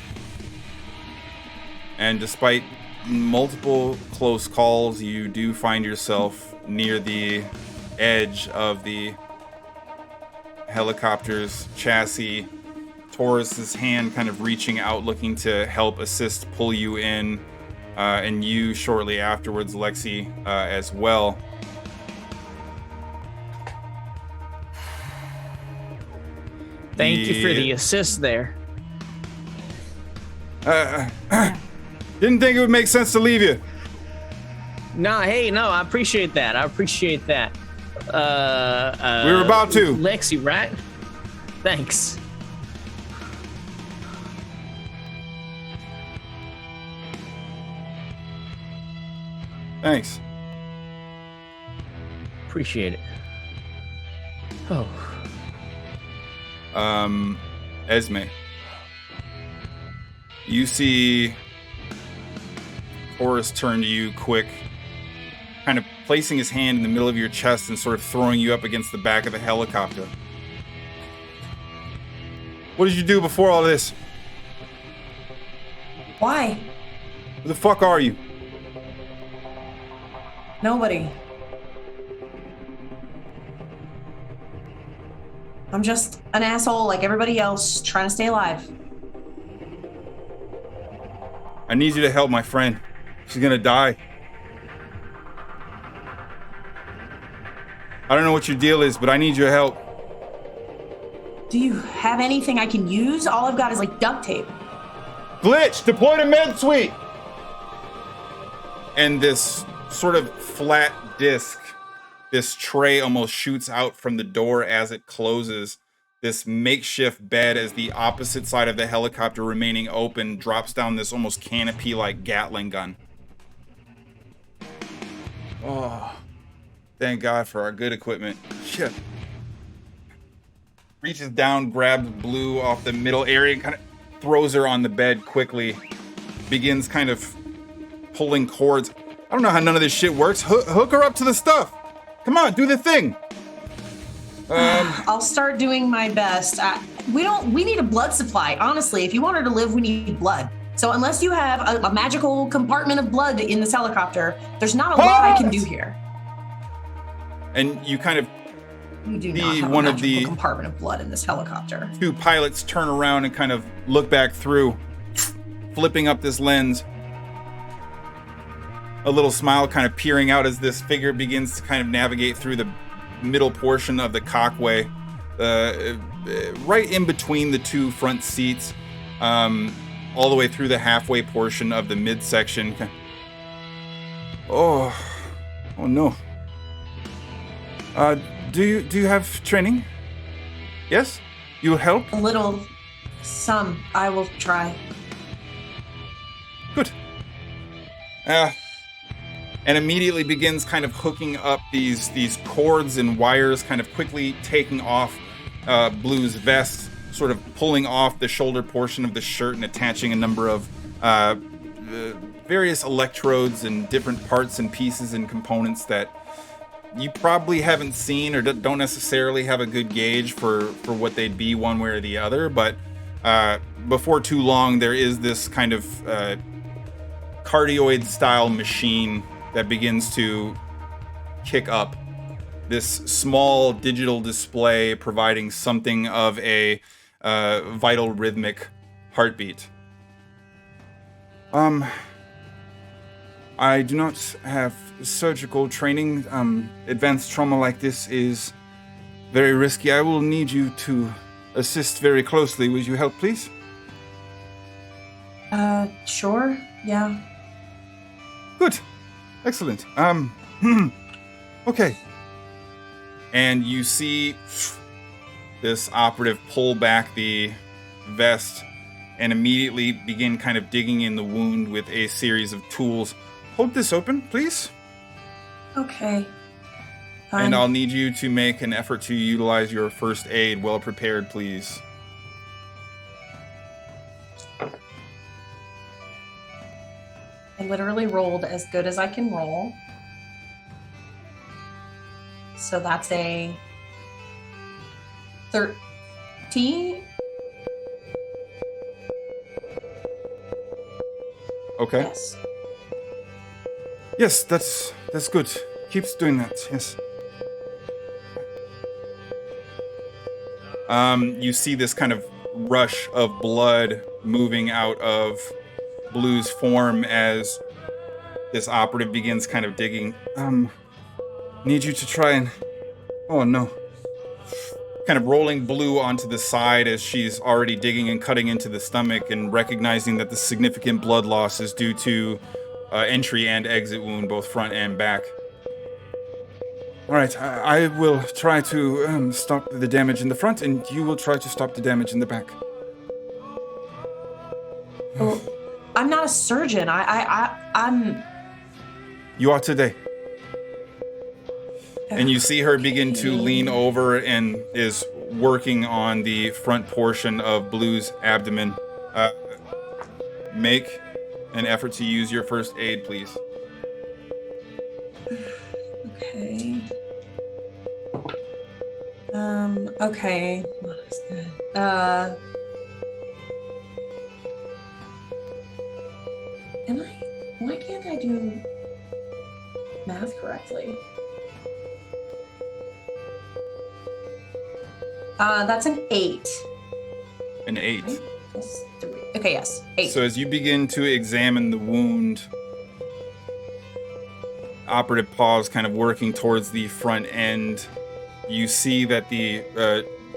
[SPEAKER 3] And despite multiple close calls, you do find yourself near the edge of the helicopter's chassis. Taurus's hand kind of reaching out, looking to help assist pull you in, and you shortly afterwards, Lexi, as well.
[SPEAKER 4] Thank you for the assist there.
[SPEAKER 3] Didn't think it would make sense to leave you.
[SPEAKER 4] No, I appreciate that.
[SPEAKER 3] We were about to.
[SPEAKER 4] Lexi, right? Thanks.
[SPEAKER 3] Thanks.
[SPEAKER 4] Appreciate it. Oh.
[SPEAKER 3] Esme. You see Horace turn to you quick, kind of placing his hand in the middle of your chest and sort of throwing you up against the back of the helicopter. What did you do before all this?
[SPEAKER 6] Why?
[SPEAKER 3] Who the fuck are you?
[SPEAKER 6] Nobody. I'm just an asshole like everybody else, trying to stay alive.
[SPEAKER 3] I need you to help my friend. She's gonna die. I don't know what your deal is, but I need your help.
[SPEAKER 6] Do you have anything I can use? All I've got is like duct tape.
[SPEAKER 3] Glitch, deploy to med suite! And this sort of flat disc, this tray almost shoots out from the door as it closes. This makeshift bed, as the opposite side of the helicopter remaining open, drops down this almost canopy-like Gatling gun. Oh, thank God for our good equipment. Shit. Reaches down, grabs Blue off the middle area, kind of throws her on the bed quickly. Begins kind of pulling cords. I don't know how none of this shit works. Hook her up to the stuff. Come on, do the thing.
[SPEAKER 6] I'll start doing my best. We need a blood supply. Honestly, if you want her to live, we need blood. So unless you have a magical compartment of blood in this helicopter, there's not a lot I can do here.
[SPEAKER 3] And you kind of
[SPEAKER 6] We do not have
[SPEAKER 3] one
[SPEAKER 6] a
[SPEAKER 3] of
[SPEAKER 6] magical
[SPEAKER 3] the
[SPEAKER 6] compartment of blood in this helicopter.
[SPEAKER 3] two pilots turn around and kind of look back through, flipping up this lens. A little smile kind of peering out as this figure begins to kind of navigate through the middle portion of the cockway, right in between the two front seats, all the way through the halfway portion of the midsection. Oh no. Do you have training? Yes? You'll help?
[SPEAKER 6] A little, some. I will try.
[SPEAKER 3] Good. And immediately begins kind of hooking up these cords and wires, kind of quickly taking off Blue's vest, sort of pulling off the shoulder portion of the shirt and attaching a number of various electrodes and different parts and pieces and components that you probably haven't seen or don't necessarily have a good gauge for what they'd be one way or the other. But before too long, there is this kind of cardioid-style machine that begins to kick up. This small digital display providing something of a vital rhythmic heartbeat. I do not have surgical training. Advanced trauma like this is very risky. I will need you to assist very closely. Would you help, please?
[SPEAKER 6] Sure. Yeah.
[SPEAKER 3] Good. Excellent. Okay. And you see this operative pull back the vest and immediately begin kind of digging in the wound with a series of tools. Hold this open, please.
[SPEAKER 6] Okay.
[SPEAKER 3] And I'll need you to make an effort to utilize your first aid well prepared, please.
[SPEAKER 6] I literally rolled as good as I can roll. So that's a 13.
[SPEAKER 3] Okay.
[SPEAKER 6] Yes.
[SPEAKER 3] Yes, that's good. Keeps doing that. Yes. You see this kind of rush of blood moving out of Blue's form as this operative begins kind of digging. Need you to try and... Oh, no. Kind of rolling Blue onto the side as she's already digging and cutting into the stomach and recognizing that the significant blood loss is due to entry and exit wound, both front and back. All right, I will try to stop the damage in the front, and you will try to stop the damage in the back.
[SPEAKER 6] Well, I'm not a surgeon. I'm.
[SPEAKER 3] You are today. And you see her begin to lean over and is working on the front portion of Blue's abdomen. Make an effort to use your first aid, please.
[SPEAKER 6] Okay. Okay. What is that? Why can't I do math correctly? That's an 8.
[SPEAKER 3] An 8.
[SPEAKER 6] Right? Plus 3. Okay, yes. 8.
[SPEAKER 3] So as you begin to examine the wound, operative paws kind of working towards the front end, you see that the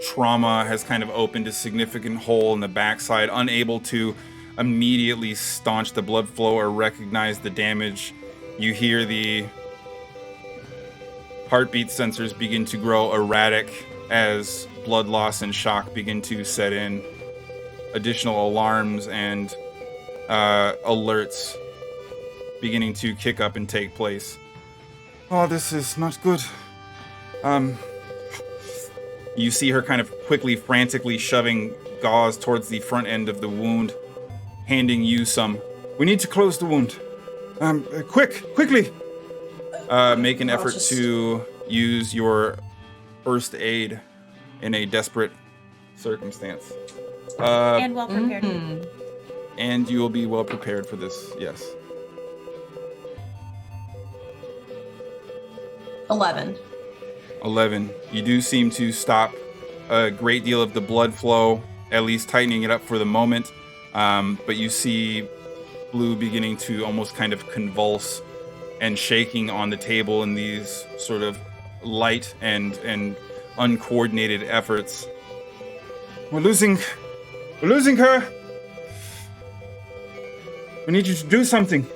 [SPEAKER 3] trauma has kind of opened a significant hole in the backside, unable to immediately staunch the blood flow or recognize the damage. You hear the heartbeat sensors begin to grow erratic as blood loss and shock begin to set in. Additional alarms and alerts beginning to kick up and take place. Oh, this is not good. You see her kind of quickly, frantically shoving gauze towards the front end of the wound, handing you some. We need to close the wound. Quickly! Make an effort to use your first aid in a desperate circumstance.
[SPEAKER 5] And well prepared.
[SPEAKER 3] And you will be well prepared for this, yes.
[SPEAKER 6] 11.
[SPEAKER 3] 11. You do seem to stop a great deal of the blood flow, at least tightening it up for the moment. But you see Blue beginning to almost kind of convulse and shaking on the table in these sort of light and uncoordinated efforts. We're losing her. We need you to do something.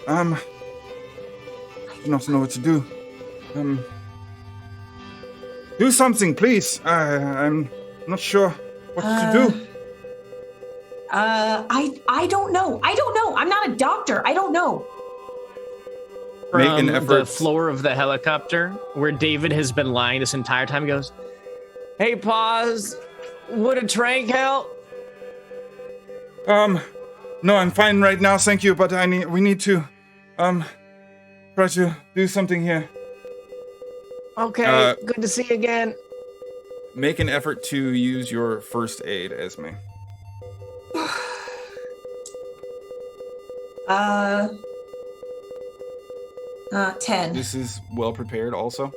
[SPEAKER 3] I do not know what to do. Do something, please. I'm not sure what to do.
[SPEAKER 6] I don't know. I'm not a doctor. I don't know.
[SPEAKER 4] From
[SPEAKER 3] Make an effort.
[SPEAKER 4] the floor of the helicopter, where David has been lying this entire time, goes, "Hey, pause. Would a trank help?"
[SPEAKER 3] No, I'm fine right now, thank you, but we need to, try to do something here.
[SPEAKER 4] Okay, good to see you again.
[SPEAKER 3] Make an effort to use your first aid, Esme.
[SPEAKER 6] 10.
[SPEAKER 3] This is well prepared also.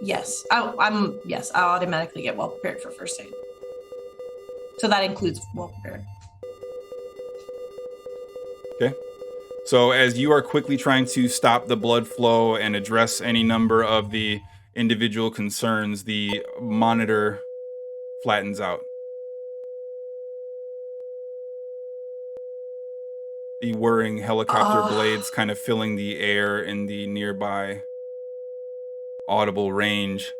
[SPEAKER 6] Yes. I'll automatically get well prepared for first aid. So that includes well prepared.
[SPEAKER 3] Okay. So as you are quickly trying to stop the blood flow and address any number of the individual concerns, the monitor flattens out. The whirring helicopter blades kind of filling the air in the nearby audible range.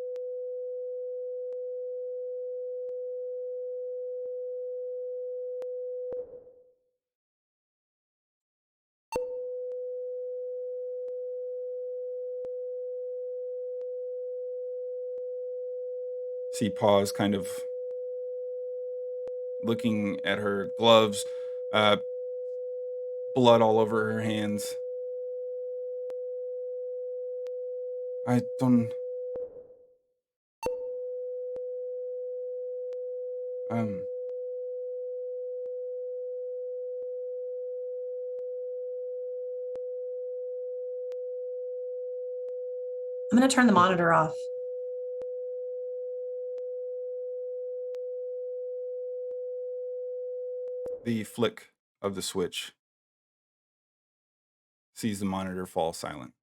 [SPEAKER 3] See Paws kind of looking at her gloves, blood all over her hands. I don't...
[SPEAKER 6] I'm going to turn the monitor off.
[SPEAKER 3] The flick of the switch sees the monitor fall silent.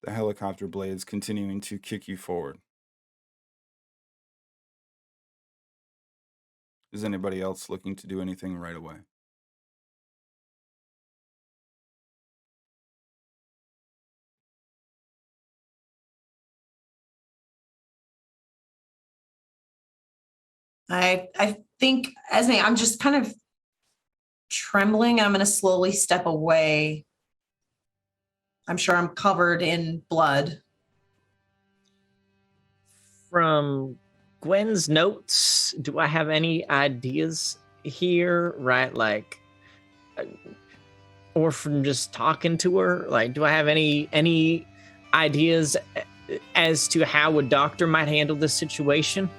[SPEAKER 3] The helicopter blades continuing to kick you forward. Is anybody else looking to do anything right away?
[SPEAKER 6] I think I'm just kind of trembling. I'm going to slowly step away. I'm sure I'm covered in blood.
[SPEAKER 4] From Gwen's notes, do I have any ideas here? Right, like, or from just talking to her, like, do I have any ideas as to how a doctor might handle this situation?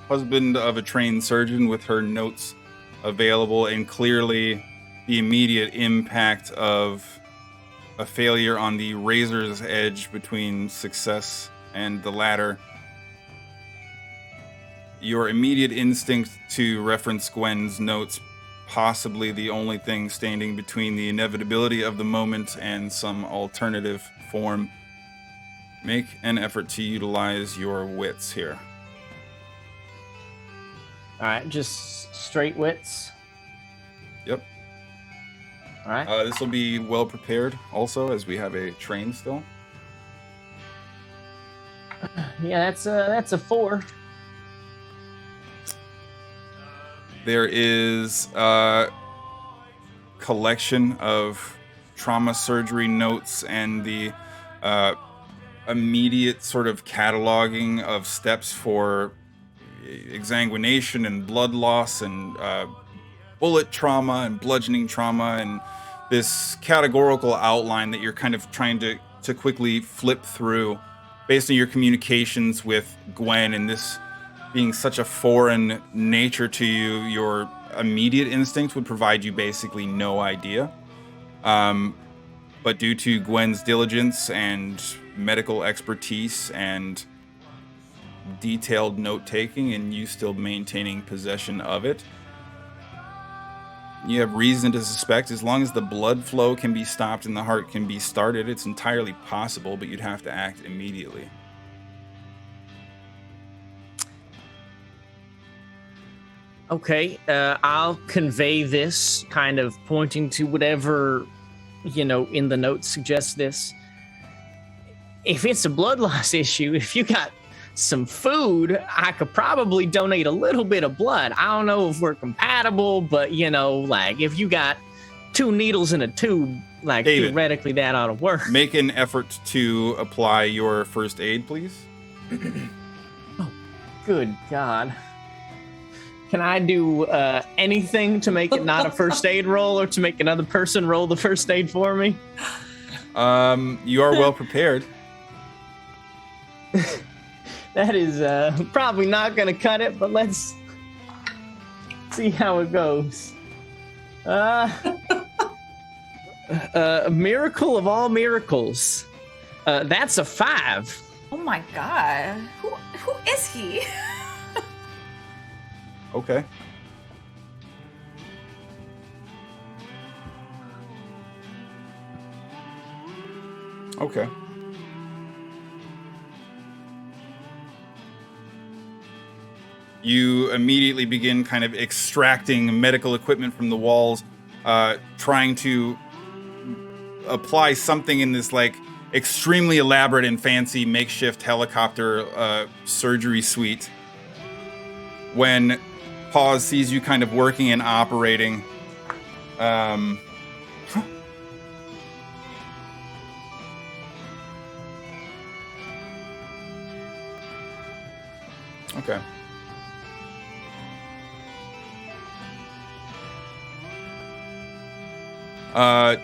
[SPEAKER 3] Husband of a trained surgeon, with her notes available and clearly the immediate impact of a failure on the razor's edge between success and the latter. Your immediate instinct to reference Gwen's notes, possibly the only thing standing between the inevitability of the moment and some alternative form. Make an effort to utilize your wits here.
[SPEAKER 4] All right, just straight wits.
[SPEAKER 3] Yep.
[SPEAKER 4] All right.
[SPEAKER 3] This will be well prepared also, as we have a train still.
[SPEAKER 4] Yeah, that's a 4.
[SPEAKER 3] There is a collection of trauma surgery notes and the immediate sort of cataloging of steps for exsanguination and blood loss and bullet trauma and bludgeoning trauma, and this categorical outline that you're kind of trying to quickly flip through based on your communications with Gwen, and this being such a foreign nature to you, your immediate instinct would provide you basically no idea. But due to Gwen's diligence and medical expertise and detailed note-taking, and you still maintaining possession of it, you have reason to suspect, as long as the blood flow can be stopped and the heart can be started, it's entirely possible, but you'd have to act immediately.
[SPEAKER 4] Okay, I'll convey this, kind of pointing to whatever, in the notes suggests this. If it's a blood loss issue, if you got some food, I could probably donate a little bit of blood. I don't know if we're compatible, but, like, if you got 2 needles in a tube, like,
[SPEAKER 3] David,
[SPEAKER 4] theoretically that ought to work.
[SPEAKER 3] Make an effort to apply your first aid, please.
[SPEAKER 4] Oh, good God. Can I do anything to make it not a first aid roll, or to make another person roll the first aid for me?
[SPEAKER 3] You are well prepared.
[SPEAKER 4] That is probably not going to cut it, but let's see how it goes. A miracle of all miracles. That's a 5.
[SPEAKER 5] Oh my god. Who is he?
[SPEAKER 3] Okay. Okay. You immediately begin kind of extracting medical equipment from the walls, trying to apply something in this like extremely elaborate and fancy makeshift helicopter surgery suite. When Pause sees you kind of working and operating, okay.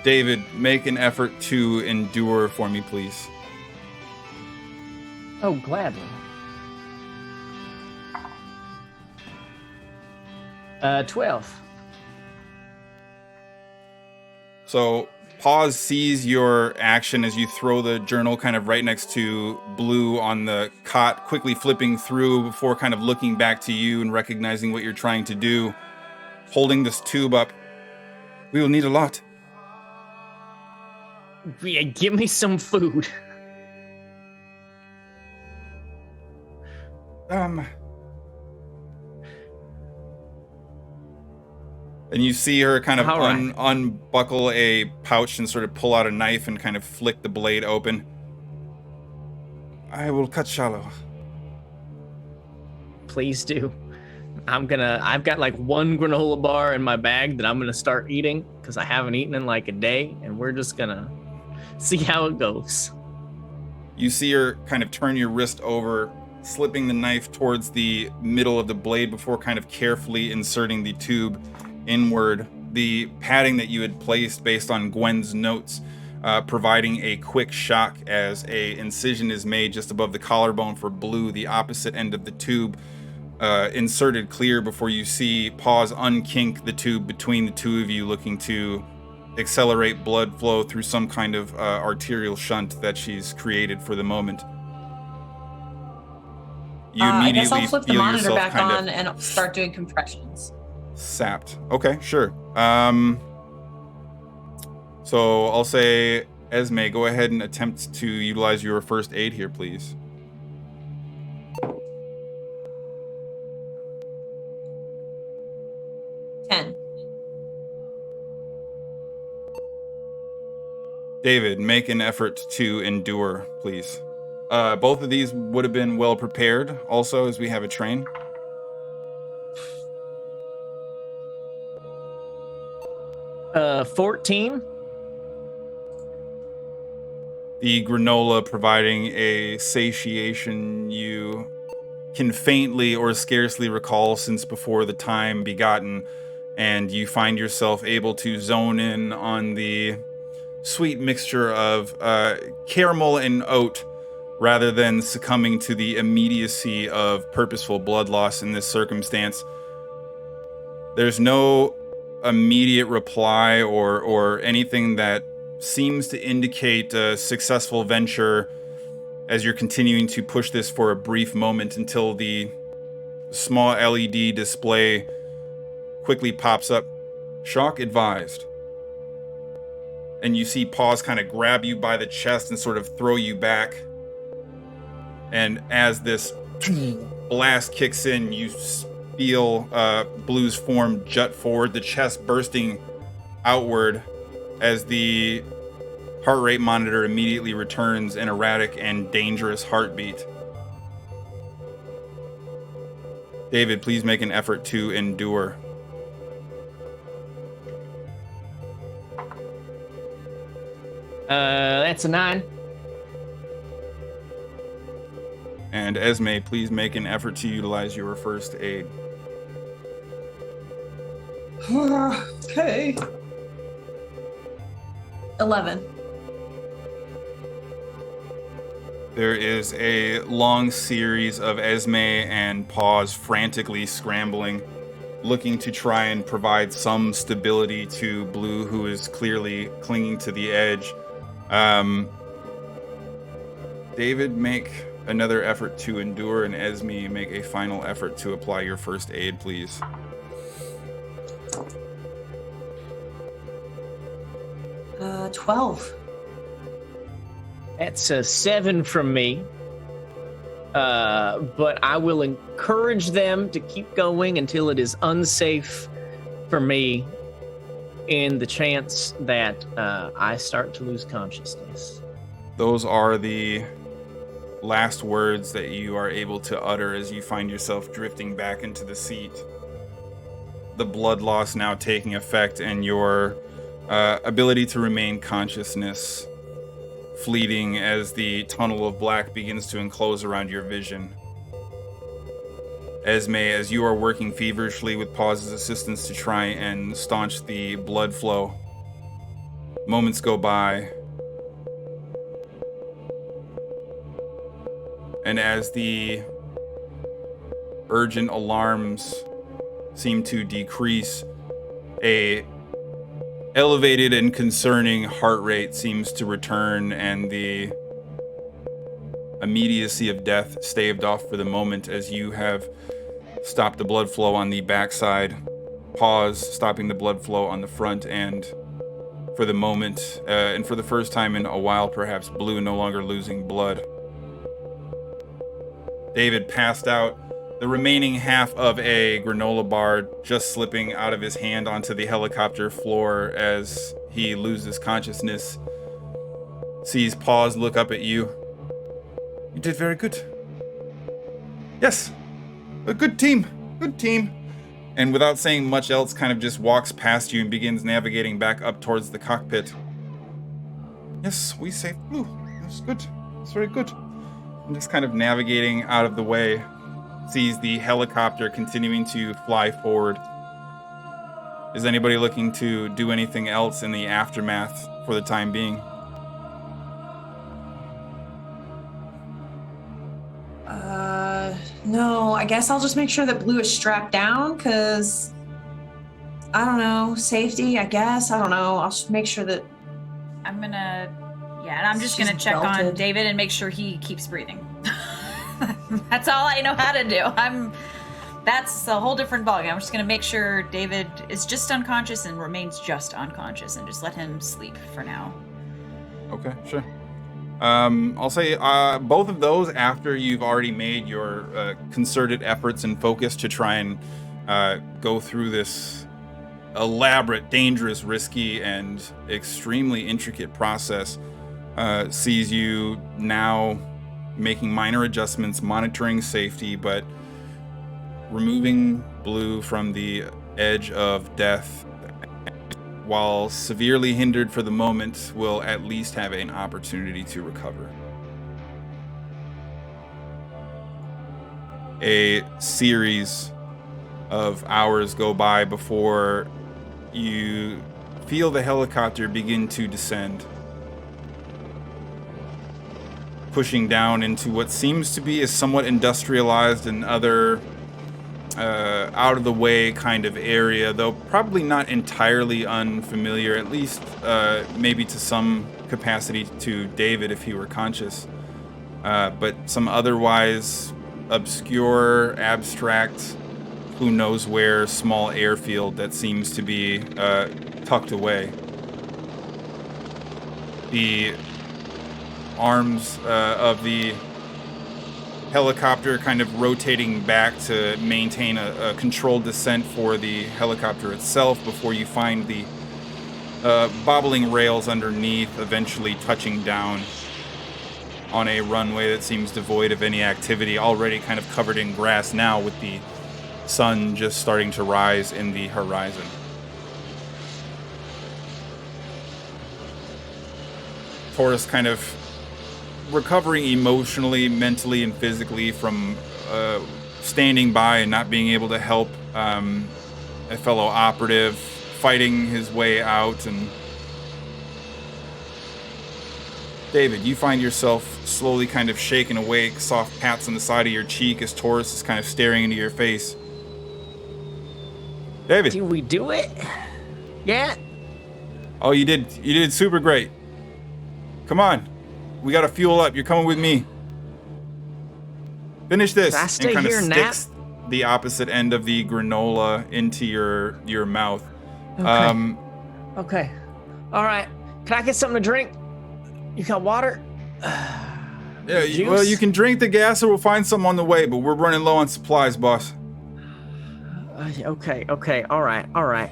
[SPEAKER 3] David, make an effort to endure for me, please.
[SPEAKER 4] Oh, gladly. 12.
[SPEAKER 3] So Pause sees your action as you throw the journal kind of right next to Blue on the cot, quickly flipping through before kind of looking back to you and recognizing what you're trying to do, holding this tube up. We will need a lot.
[SPEAKER 4] Yeah, give me some food.
[SPEAKER 3] And you see her kind of
[SPEAKER 4] All right.
[SPEAKER 3] unbuckle a pouch and sort of pull out a knife and kind of flick the blade open. I will cut shallow.
[SPEAKER 4] Please do. I've got like one granola bar in my bag that I'm gonna start eating because I haven't eaten in like a day, and we're just gonna see how it goes.
[SPEAKER 3] You see her kind of turn your wrist over, slipping the knife towards the middle of the blade before kind of carefully inserting the tube inward. The padding that you had placed based on Gwen's notes, providing a quick shock as a incision is made just above the collarbone for Blue, the opposite end of the tube. Inserted clear before you see Paws unkink the tube between the two of you, looking to accelerate blood flow through some kind of arterial shunt that she's created for the moment. You
[SPEAKER 6] I guess
[SPEAKER 3] immediately
[SPEAKER 6] I'll flip the
[SPEAKER 3] feel
[SPEAKER 6] monitor
[SPEAKER 3] yourself
[SPEAKER 6] back
[SPEAKER 3] kind
[SPEAKER 6] on
[SPEAKER 3] of
[SPEAKER 6] and start doing compressions.
[SPEAKER 3] sapped. Okay, sure. So I'll say, Esme, go ahead and attempt to utilize your first aid here, please. David, make an effort to endure, please. Both of these would have been well prepared, also, as we have a train.
[SPEAKER 4] Uh, 14.
[SPEAKER 3] The granola providing a satiation you can faintly or scarcely recall since before the time begotten, and you find yourself able to zone in on the sweet mixture of caramel and oat rather than succumbing to the immediacy of purposeful blood loss in this circumstance. There's no immediate reply or anything that seems to indicate a successful venture as you're continuing to push this for a brief moment until the small LED display quickly pops up. Shock advised. And you see Paws kind of grab you by the chest and sort of throw you back. And as this blast kicks in, you feel Blue's form jut forward, the chest bursting outward as the heart rate monitor immediately returns an erratic and dangerous heartbeat. David, please make an effort to endure.
[SPEAKER 4] That's a 9.
[SPEAKER 3] And Esme, please make an effort to utilize your first aid.
[SPEAKER 6] Okay. 11.
[SPEAKER 3] There is a long series of Esme and Paws frantically scrambling, looking to try and provide some stability to Blue, who is clearly clinging to the edge. David, make another effort to endure, and Esme, make a final effort to apply your first aid, please.
[SPEAKER 6] Uh, 12.
[SPEAKER 4] That's a 7 from me. But I will encourage them to keep going until it is unsafe for me in the chance that I start to lose consciousness.
[SPEAKER 3] Those are the last words that you are able to utter as you find yourself drifting back into the seat. The blood loss now taking effect, and your ability to remain consciousness fleeting as the tunnel of black begins to enclose around your vision. Esme, as you are working feverishly with Paw's assistance to try and staunch the blood flow, moments go by, and as the urgent alarms seem to decrease, a elevated and concerning heart rate seems to return, and the immediacy of death staved off for the moment as you have stopped the blood flow on the backside, Paws stopping the blood flow on the front, and for the moment, and for the first time in a while perhaps, Blue no longer losing blood. David passed out the remaining half of a granola bar just slipping out of his hand onto the helicopter floor as he loses consciousness. Sees Paws look up at you. You did very good. Yes, a good team, good team. And without saying much else, kind of just walks past you and begins navigating back up towards the cockpit. Yes, we saved Blue. That's good. That's very good. I'm just kind of navigating out of the way. Sees the helicopter continuing to fly forward. Is anybody looking to do anything else in the aftermath for the time being?
[SPEAKER 6] No, I guess I'll just make sure that Blue is strapped down, because, I don't know, safety, I guess. I don't know. I'll just make sure that...
[SPEAKER 5] I'm gonna... Yeah, and I'm just gonna check on David and make sure he keeps breathing. That's all I know how to do. That's a whole different ballgame. I'm just gonna make sure David is just unconscious and remains just unconscious and just let him sleep for now.
[SPEAKER 3] Okay, sure. I'll say both of those after you've already made your concerted efforts and focus to try and go through this elaborate, dangerous, risky, and extremely intricate process. Sees you now making minor adjustments, monitoring safety, but removing Blue from the edge of death, while severely hindered for the moment, will at least have an opportunity to recover. A series of hours go by before you feel the helicopter begin to descend, pushing down into what seems to be a somewhat industrialized and other out of the way kind of area, though probably not entirely unfamiliar, at least maybe to some capacity to David if he were conscious, but some otherwise obscure, abstract, who knows where small airfield that seems to be tucked away. The arms of the helicopter kind of rotating back to maintain a controlled descent for the helicopter itself before you find the bobbling rails underneath, eventually touching down on a runway that seems devoid of any activity, already kind of covered in grass now with the sun just starting to rise in the horizon. Taurus kind of recovering emotionally, mentally, and physically from standing by and not being able to help a fellow operative, fighting his way out. And David, you find yourself slowly kind of shaken awake, soft pats on the side of your cheek as Taurus is kind of staring into your face. David.
[SPEAKER 4] Did we do it? Yeah?
[SPEAKER 3] Oh, you did super great. Come on. We gotta fuel up. You're coming with me. Finish this.
[SPEAKER 4] Can I stay
[SPEAKER 3] and kind
[SPEAKER 4] here
[SPEAKER 3] of
[SPEAKER 4] and
[SPEAKER 3] sticks the opposite end of the granola into your mouth.
[SPEAKER 4] Okay. Okay. All right. Can I get something to drink? You got water?
[SPEAKER 3] Yeah. Well, you can drink the gas, or we'll find some on the way. But we're running low on supplies, boss.
[SPEAKER 4] Okay. All right.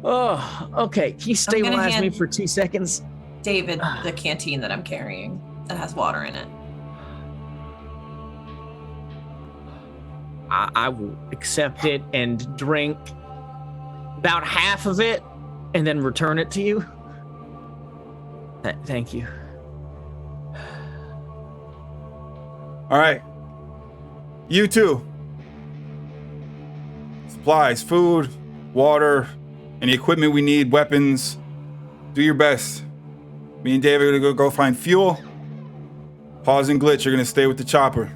[SPEAKER 4] Oh, okay. Can you stabilize me for 2 seconds?
[SPEAKER 6] David, the canteen that I'm carrying that has water in it.
[SPEAKER 4] I will accept it and drink about half of it and then return it to you. Thank you.
[SPEAKER 3] All right. You too. Supplies, food, water, any equipment we need, weapons. Do your best. Me and David are gonna go find fuel. Pause and Glitch are gonna stay with the chopper.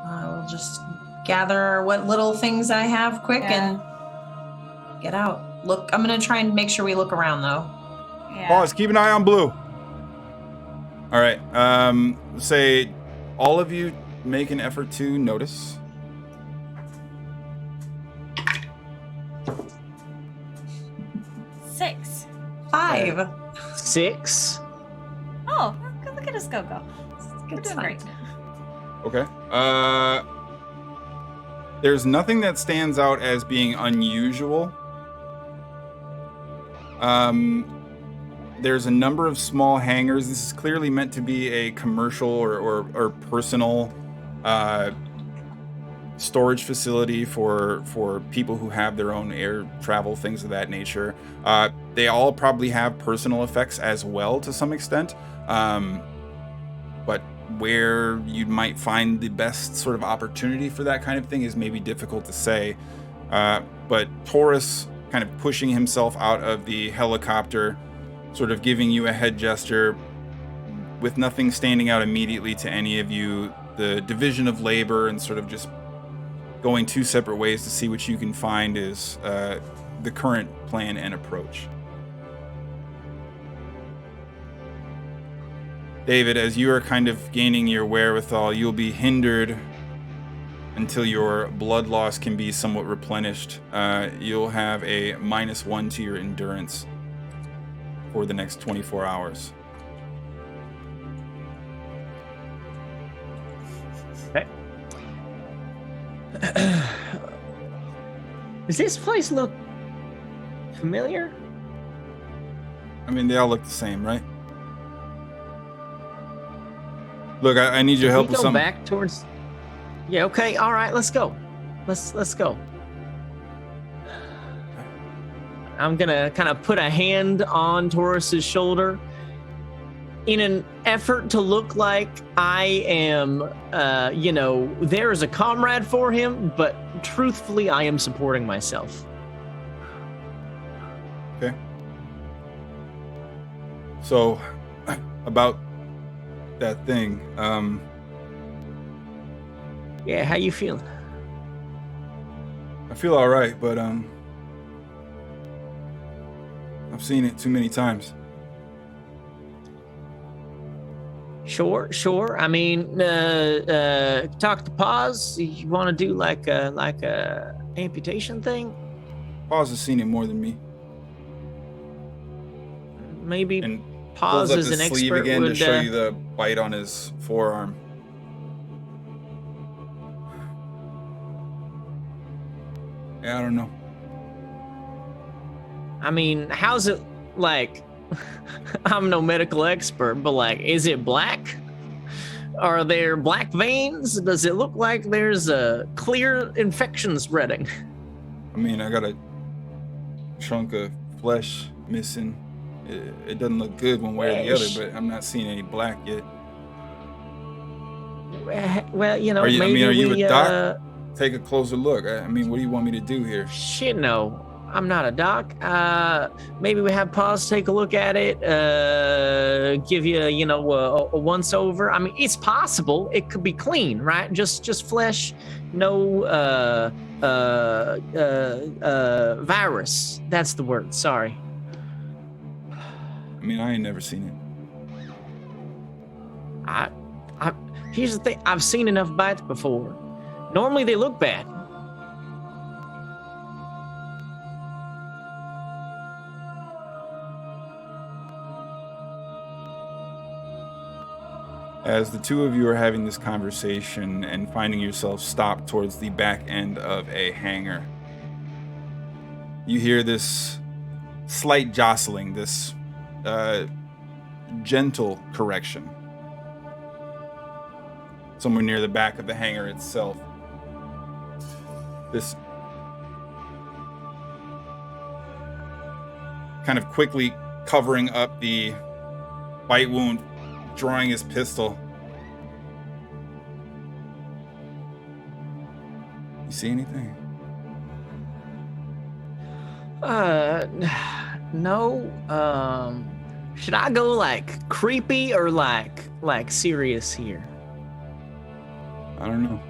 [SPEAKER 6] I will just gather what little things I have quick and get out. Look, I'm gonna try and make sure we look around though.
[SPEAKER 5] Yeah.
[SPEAKER 3] Pause, keep an eye on Blue. All right, say all of you make an effort to notice.
[SPEAKER 5] Six.
[SPEAKER 6] 5.
[SPEAKER 4] 6.
[SPEAKER 5] Oh, look Look at us go. We're doing great.
[SPEAKER 3] Okay. There's nothing that stands out as being unusual. There's a number of small hangars. This is clearly meant to be a commercial or personal storage facility for people who have their own air travel, things of that nature. They all probably have personal effects as well to some extent. But where you might find the best sort of opportunity for that kind of thing is maybe difficult to say. But Taurus kind of pushing himself out of the helicopter, sort of giving you a head gesture with nothing standing out immediately to any of you. The division of labor and sort of just going two separate ways to see what you can find is the current plan and approach. David, as you are kind of gaining your wherewithal, you'll be hindered until your blood loss can be somewhat replenished. You'll have a -1 to your endurance for the next 24 hours.
[SPEAKER 4] Okay. Does this place look familiar?
[SPEAKER 3] I mean, they all look the same, right? Look, I need your help with something.
[SPEAKER 4] Back towards. Yeah. Okay. All right. Let's go. Let's go. I'm gonna kind of put a hand on Taurus's shoulder in an effort to look like I am, there is a comrade for him, but truthfully, I am supporting myself.
[SPEAKER 3] Okay. So, about that thing,
[SPEAKER 4] yeah, how you feeling?
[SPEAKER 3] I feel all right, but I've seen it too many times.
[SPEAKER 4] Sure. I mean, talk to Paz. You want to do like a amputation thing?
[SPEAKER 3] Paz has seen it more than me.
[SPEAKER 4] Maybe
[SPEAKER 3] And
[SPEAKER 4] Paz
[SPEAKER 3] pulls up
[SPEAKER 4] is an
[SPEAKER 3] his sleeve
[SPEAKER 4] expert.
[SPEAKER 3] again
[SPEAKER 4] Would,
[SPEAKER 3] to show you the bite on his forearm. Yeah, I don't know.
[SPEAKER 4] I mean, how's it like? I'm no medical expert, but like, is it black? Are there black veins? Does it look like there's a clear infection spreading?
[SPEAKER 3] I mean, I got a chunk of flesh missing. It doesn't look good one way or the other, but I'm not seeing any black yet.
[SPEAKER 4] Well,
[SPEAKER 3] Are you,
[SPEAKER 4] maybe
[SPEAKER 3] are you
[SPEAKER 4] we,
[SPEAKER 3] a doc? Take a closer look. I mean, what do you want me to do here?
[SPEAKER 4] Shit, no. I'm not a doc. Maybe we have Paz take a look at it, give you, a once over. I mean, it's possible it could be clean, right? Just flesh, no virus. That's the word. Sorry.
[SPEAKER 3] I mean, I ain't never seen it.
[SPEAKER 4] Here's the thing. I've seen enough bites before. Normally they look bad.
[SPEAKER 3] As the two of you are having this conversation and finding yourself stopped towards the back end of a hangar, you hear this slight jostling, this gentle correction somewhere near the back of the hangar itself. This kind of quickly covering up the bite wound, drawing his pistol. You see anything?
[SPEAKER 4] No. Should I go like creepy or like serious here?
[SPEAKER 3] I don't know.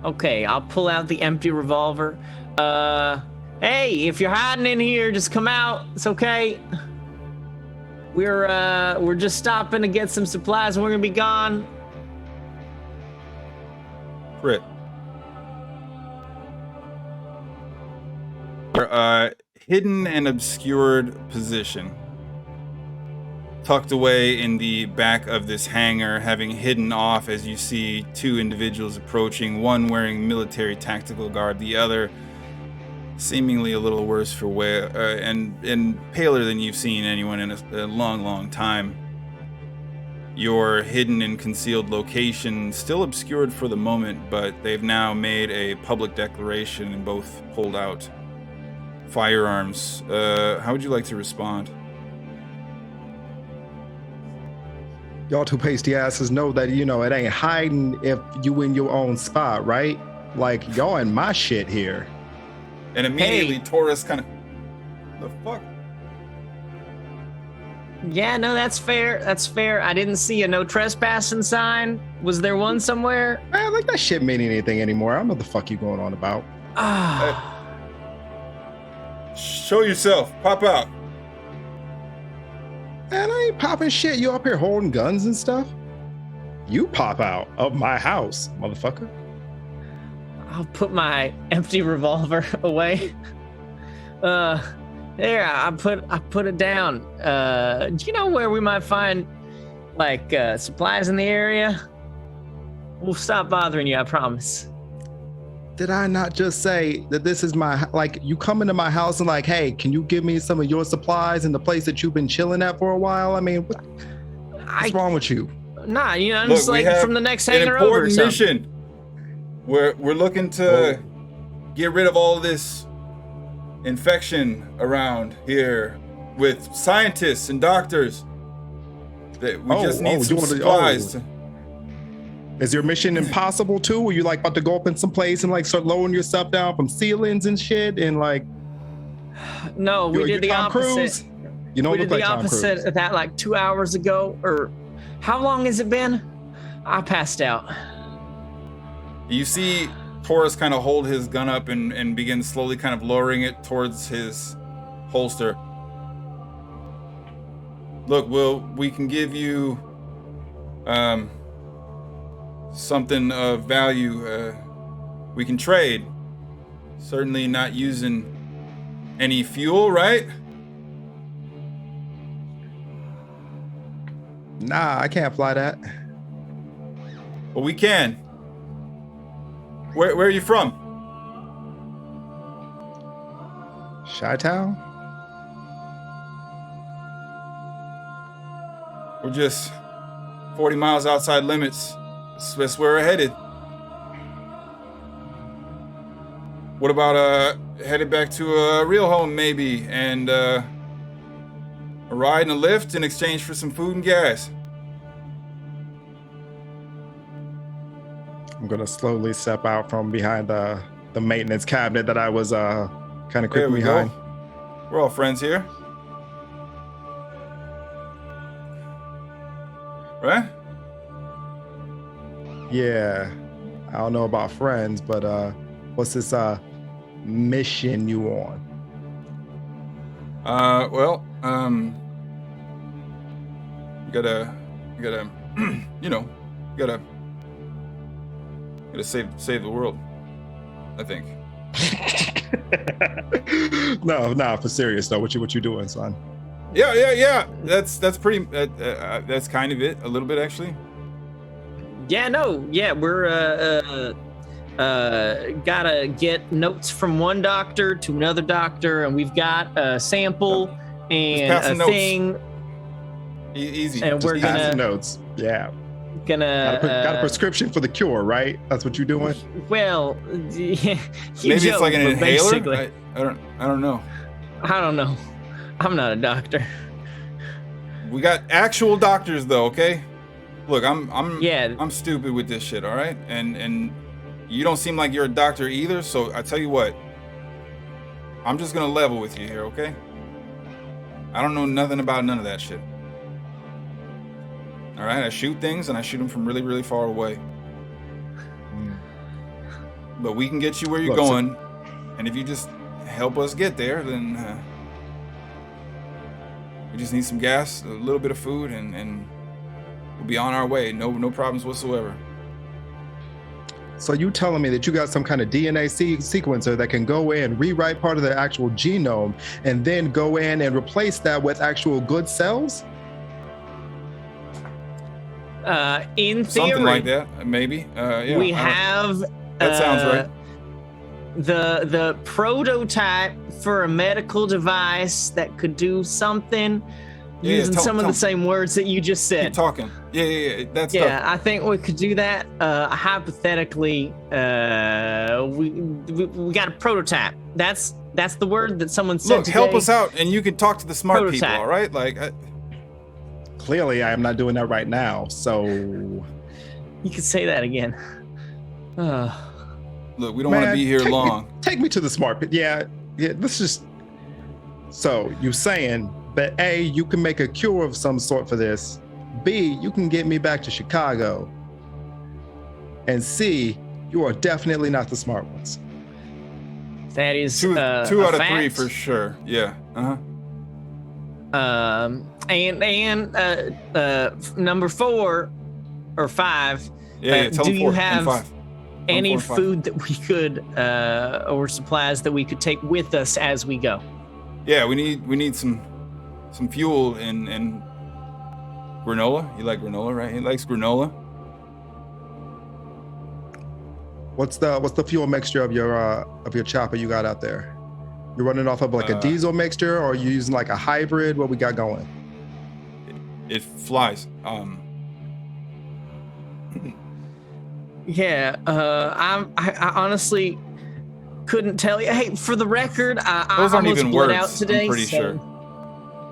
[SPEAKER 4] Okay, I'll pull out the empty revolver. Hey, if you're hiding in here, just come out. It's okay. We're just stopping to get some supplies and we're gonna be gone.
[SPEAKER 3] Crit. Hidden and obscured position. tucked away in the back of this hangar, having hidden off as you see two individuals approaching, one wearing military tactical garb, the other seemingly a little worse for wear, and paler than you've seen anyone in a long time. Your hidden and concealed location still obscured for the moment, but they've now made a public declaration and both pulled out firearms. How would you like to respond?
[SPEAKER 7] Y'all two pasty asses know that, it ain't hiding if you in your own spot, right? Like, y'all in my shit here.
[SPEAKER 3] And immediately Taurus kind of, the fuck?
[SPEAKER 4] Yeah, no, that's fair. That's fair. I didn't see a no trespassing sign. Was there one somewhere?
[SPEAKER 7] Man, like that shit mean anything anymore. I don't know what the fuck you going on about.
[SPEAKER 3] Show yourself. Pop out.
[SPEAKER 7] Man, I ain't popping shit. You up here holding guns and stuff? You pop out of my house, motherfucker.
[SPEAKER 4] I'll put my empty revolver away. There, I put it down. Do you know where we might find like supplies in the area? We'll stop bothering you, I promise.
[SPEAKER 7] Did I not just say that this is you come into my house and like, hey, can you give me some of your supplies in the place that you've been chilling at for a while? I mean, what's wrong with you?
[SPEAKER 4] Nah, I'm just like from the next hangar over or something.
[SPEAKER 3] Mission. We're looking to get rid of all this infection around here with scientists and doctors. That we just need some supplies.
[SPEAKER 7] Is your mission impossible too? Were you like about to go up in some place and like start lowering yourself down from ceilings and shit and like?
[SPEAKER 4] No, we did the opposite.
[SPEAKER 7] You know,
[SPEAKER 4] we did the opposite of that like 2 hours ago, or how long has it been? I passed out.
[SPEAKER 3] You see Taurus kind of hold his gun up and begin slowly kind of lowering it towards his holster. Look, we can give you something of value. We can trade. Certainly not using any fuel, right?
[SPEAKER 7] Nah, I can't fly that.
[SPEAKER 3] Well, we can. Where are you from?
[SPEAKER 7] Chi-Town?
[SPEAKER 3] We're just 40 miles outside limits. That's where we're headed. What about headed back to a real home maybe, and a ride and a lift in exchange for some food and gas?
[SPEAKER 7] I'm gonna slowly step out from behind the maintenance cabinet that I was kind of creeping behind.
[SPEAKER 3] Go. We're all friends here, right?
[SPEAKER 7] Yeah, I don't know about friends, but what's this mission you on?
[SPEAKER 3] You gotta save the world, I think.
[SPEAKER 7] No, for serious though. What you doing, son?
[SPEAKER 3] Yeah. That's pretty. That's kind of it. A little bit actually.
[SPEAKER 4] We're gotta get notes from one doctor to another doctor, and we've got a sample and a thing.
[SPEAKER 3] Easy.
[SPEAKER 4] And we're
[SPEAKER 7] gonna notes. Yeah. Got a prescription for the cure, right? That's what you're doing.
[SPEAKER 4] Well, yeah,
[SPEAKER 3] maybe it's like an inhaler. I don't know.
[SPEAKER 4] I don't know. I'm not a doctor.
[SPEAKER 3] We got actual doctors though, okay? Look, I'm stupid with this shit, all right? And you don't seem like you're a doctor either, so I tell you what. I'm just gonna level with you here, okay? I don't know nothing about none of that shit. All right, I shoot things and I shoot them from really, really far away. But we can get you where you're going, and if you just help us get there, then we just need some gas, a little bit of food, and we'll be on our way. No problems whatsoever.
[SPEAKER 7] So you telling me that you got some kind of DNA sequencer that can go in, rewrite part of the actual genome, and then go in and replace that with actual good cells?
[SPEAKER 4] In theory,
[SPEAKER 3] something like that, maybe. Yeah,
[SPEAKER 4] we have.
[SPEAKER 3] That sounds right.
[SPEAKER 4] The prototype for a medical device that could do something using some of the same words that you just said.
[SPEAKER 3] Keep talking. Yeah. That's
[SPEAKER 4] I think we could do that. Hypothetically, we got a prototype. That's the word that someone said.
[SPEAKER 3] Look, help us out, and you can talk to the smart
[SPEAKER 4] Prototype.
[SPEAKER 3] people. All right, like.
[SPEAKER 7] Clearly, I am not doing that right now. So
[SPEAKER 4] You could say that again.
[SPEAKER 3] Look, we don't want to be here long.
[SPEAKER 7] Take me to the smart people. Yeah. Let's just. So you saying that A, you can make a cure of some sort for this. B, you can get me back to Chicago. And C, you are definitely not the smart ones.
[SPEAKER 4] That is
[SPEAKER 3] two out of
[SPEAKER 4] fact.
[SPEAKER 3] 3 for sure. Yeah.
[SPEAKER 4] And number 4 or 5.
[SPEAKER 3] Yeah. Tell
[SPEAKER 4] do
[SPEAKER 3] them
[SPEAKER 4] you
[SPEAKER 3] 4 and
[SPEAKER 4] have
[SPEAKER 3] 5.
[SPEAKER 4] any
[SPEAKER 3] 4 and 5.
[SPEAKER 4] food that we could or supplies that we could take with us as we go?
[SPEAKER 3] Yeah, we need some fuel and granola. You like granola, right? He likes granola.
[SPEAKER 7] What's the fuel mixture of your chopper you got out there? You're running off of like a diesel mixture, or are you using like a hybrid? What we got going?
[SPEAKER 3] It flies.
[SPEAKER 4] Yeah, I honestly couldn't tell you. Hey, for the record, I
[SPEAKER 3] Those aren't
[SPEAKER 4] almost
[SPEAKER 3] even
[SPEAKER 4] bled
[SPEAKER 3] words,
[SPEAKER 4] out today.
[SPEAKER 3] I'm pretty sure.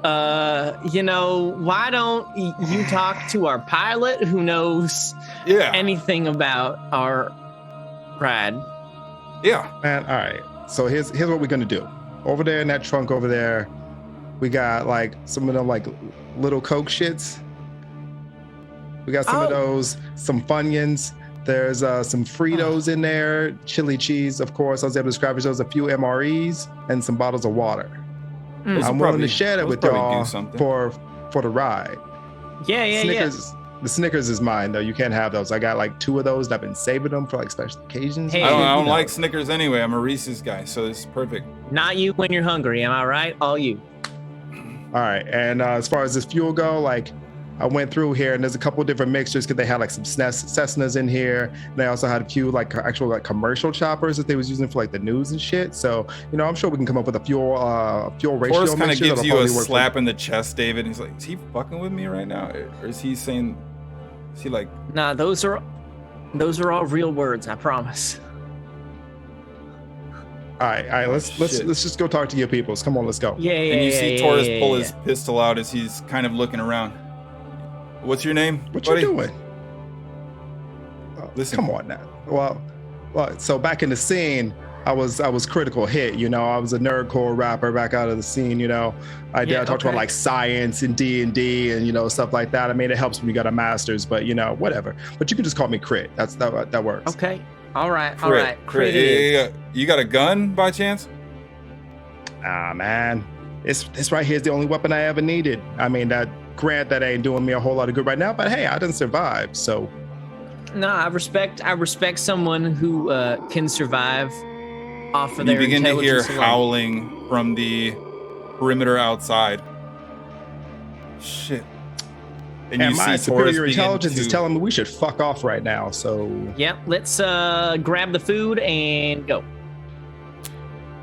[SPEAKER 4] Why don't you talk to our pilot who knows anything about our ride?
[SPEAKER 3] Yeah.
[SPEAKER 7] Man, all right. So here's what we're gonna do. Over there in that trunk over there, we got like some of them like little Coke shits. We got some of those, some Funyuns. There's some Fritos in there, chili cheese, of course. I was able to describe those, a few MREs, and some bottles of water. I'm willing to share that with y'all for the ride.
[SPEAKER 4] Yeah.
[SPEAKER 7] The Snickers is mine though. You can't have those. I got like 2 of those, and I've been saving them for like special occasions.
[SPEAKER 4] Hey,
[SPEAKER 3] I don't like Snickers anyway. I'm a Reese's guy, so this is perfect.
[SPEAKER 4] Not you when you're hungry, am I right? All you.
[SPEAKER 7] All right. And as far as this fuel go, like I went through here and there's a couple different mixtures because they had like some Cessnas in here. And they also had a few like actual like commercial choppers that they was using for like the news and shit. So, I'm sure we can come up with a fuel ratio
[SPEAKER 3] Forrest kind of
[SPEAKER 7] mixture.
[SPEAKER 3] gives you a slap in the chest, David. He's like, is he fucking with me right now? Or is he saying, is he like...
[SPEAKER 4] Nah, those are all real words, I promise.
[SPEAKER 7] All right, let's just go talk to your peoples. Come on, let's go.
[SPEAKER 3] And you see Taurus pull his pistol out as he's kind of looking around. What's your name?
[SPEAKER 7] What
[SPEAKER 3] buddy?
[SPEAKER 7] you doing?
[SPEAKER 3] Listen.
[SPEAKER 7] Come on now. Well, so back in the scene, I was critical hit. I was a nerdcore rapper back out of the scene. I talked about like science and D&D and stuff like that. I mean, it helps when you got a master's, but whatever. But you can just call me Crit. That works.
[SPEAKER 4] Okay. All right.
[SPEAKER 3] Crit. Yeah. You got a gun by chance?
[SPEAKER 7] Ah, man, it's right here. It's the only weapon I ever needed. I mean, that ain't doing me a whole lot of good right now. But hey, I didn't survive, so.
[SPEAKER 4] No, I respect someone who can survive off of their
[SPEAKER 3] intelligence. You begin to hear
[SPEAKER 4] alone.
[SPEAKER 3] howling from the perimeter outside. Shit.
[SPEAKER 7] And my superior intelligence is telling me we should fuck off right now. So.
[SPEAKER 4] Yep. Let's grab the food and go.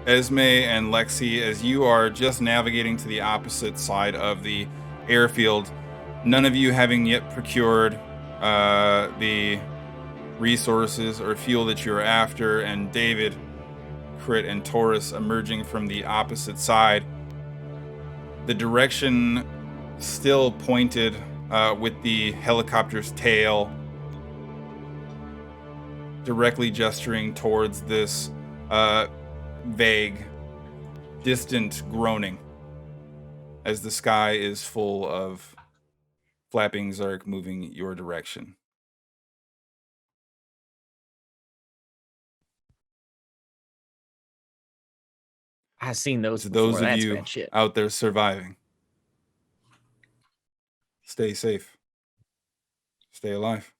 [SPEAKER 3] Esme and Lexi, as you are just navigating to the opposite side of the airfield, none of you having yet procured the resources or fuel that you're after, and David, Crit, and Taurus emerging from the opposite side. The direction still pointed with the helicopter's tail directly gesturing towards this vague, distant groaning as the sky is full of flapping Zerk moving your direction.
[SPEAKER 4] I've seen those.
[SPEAKER 3] To
[SPEAKER 4] before.
[SPEAKER 3] those of
[SPEAKER 4] That's
[SPEAKER 3] you
[SPEAKER 4] bad shit.
[SPEAKER 3] out there surviving, stay safe. Stay alive.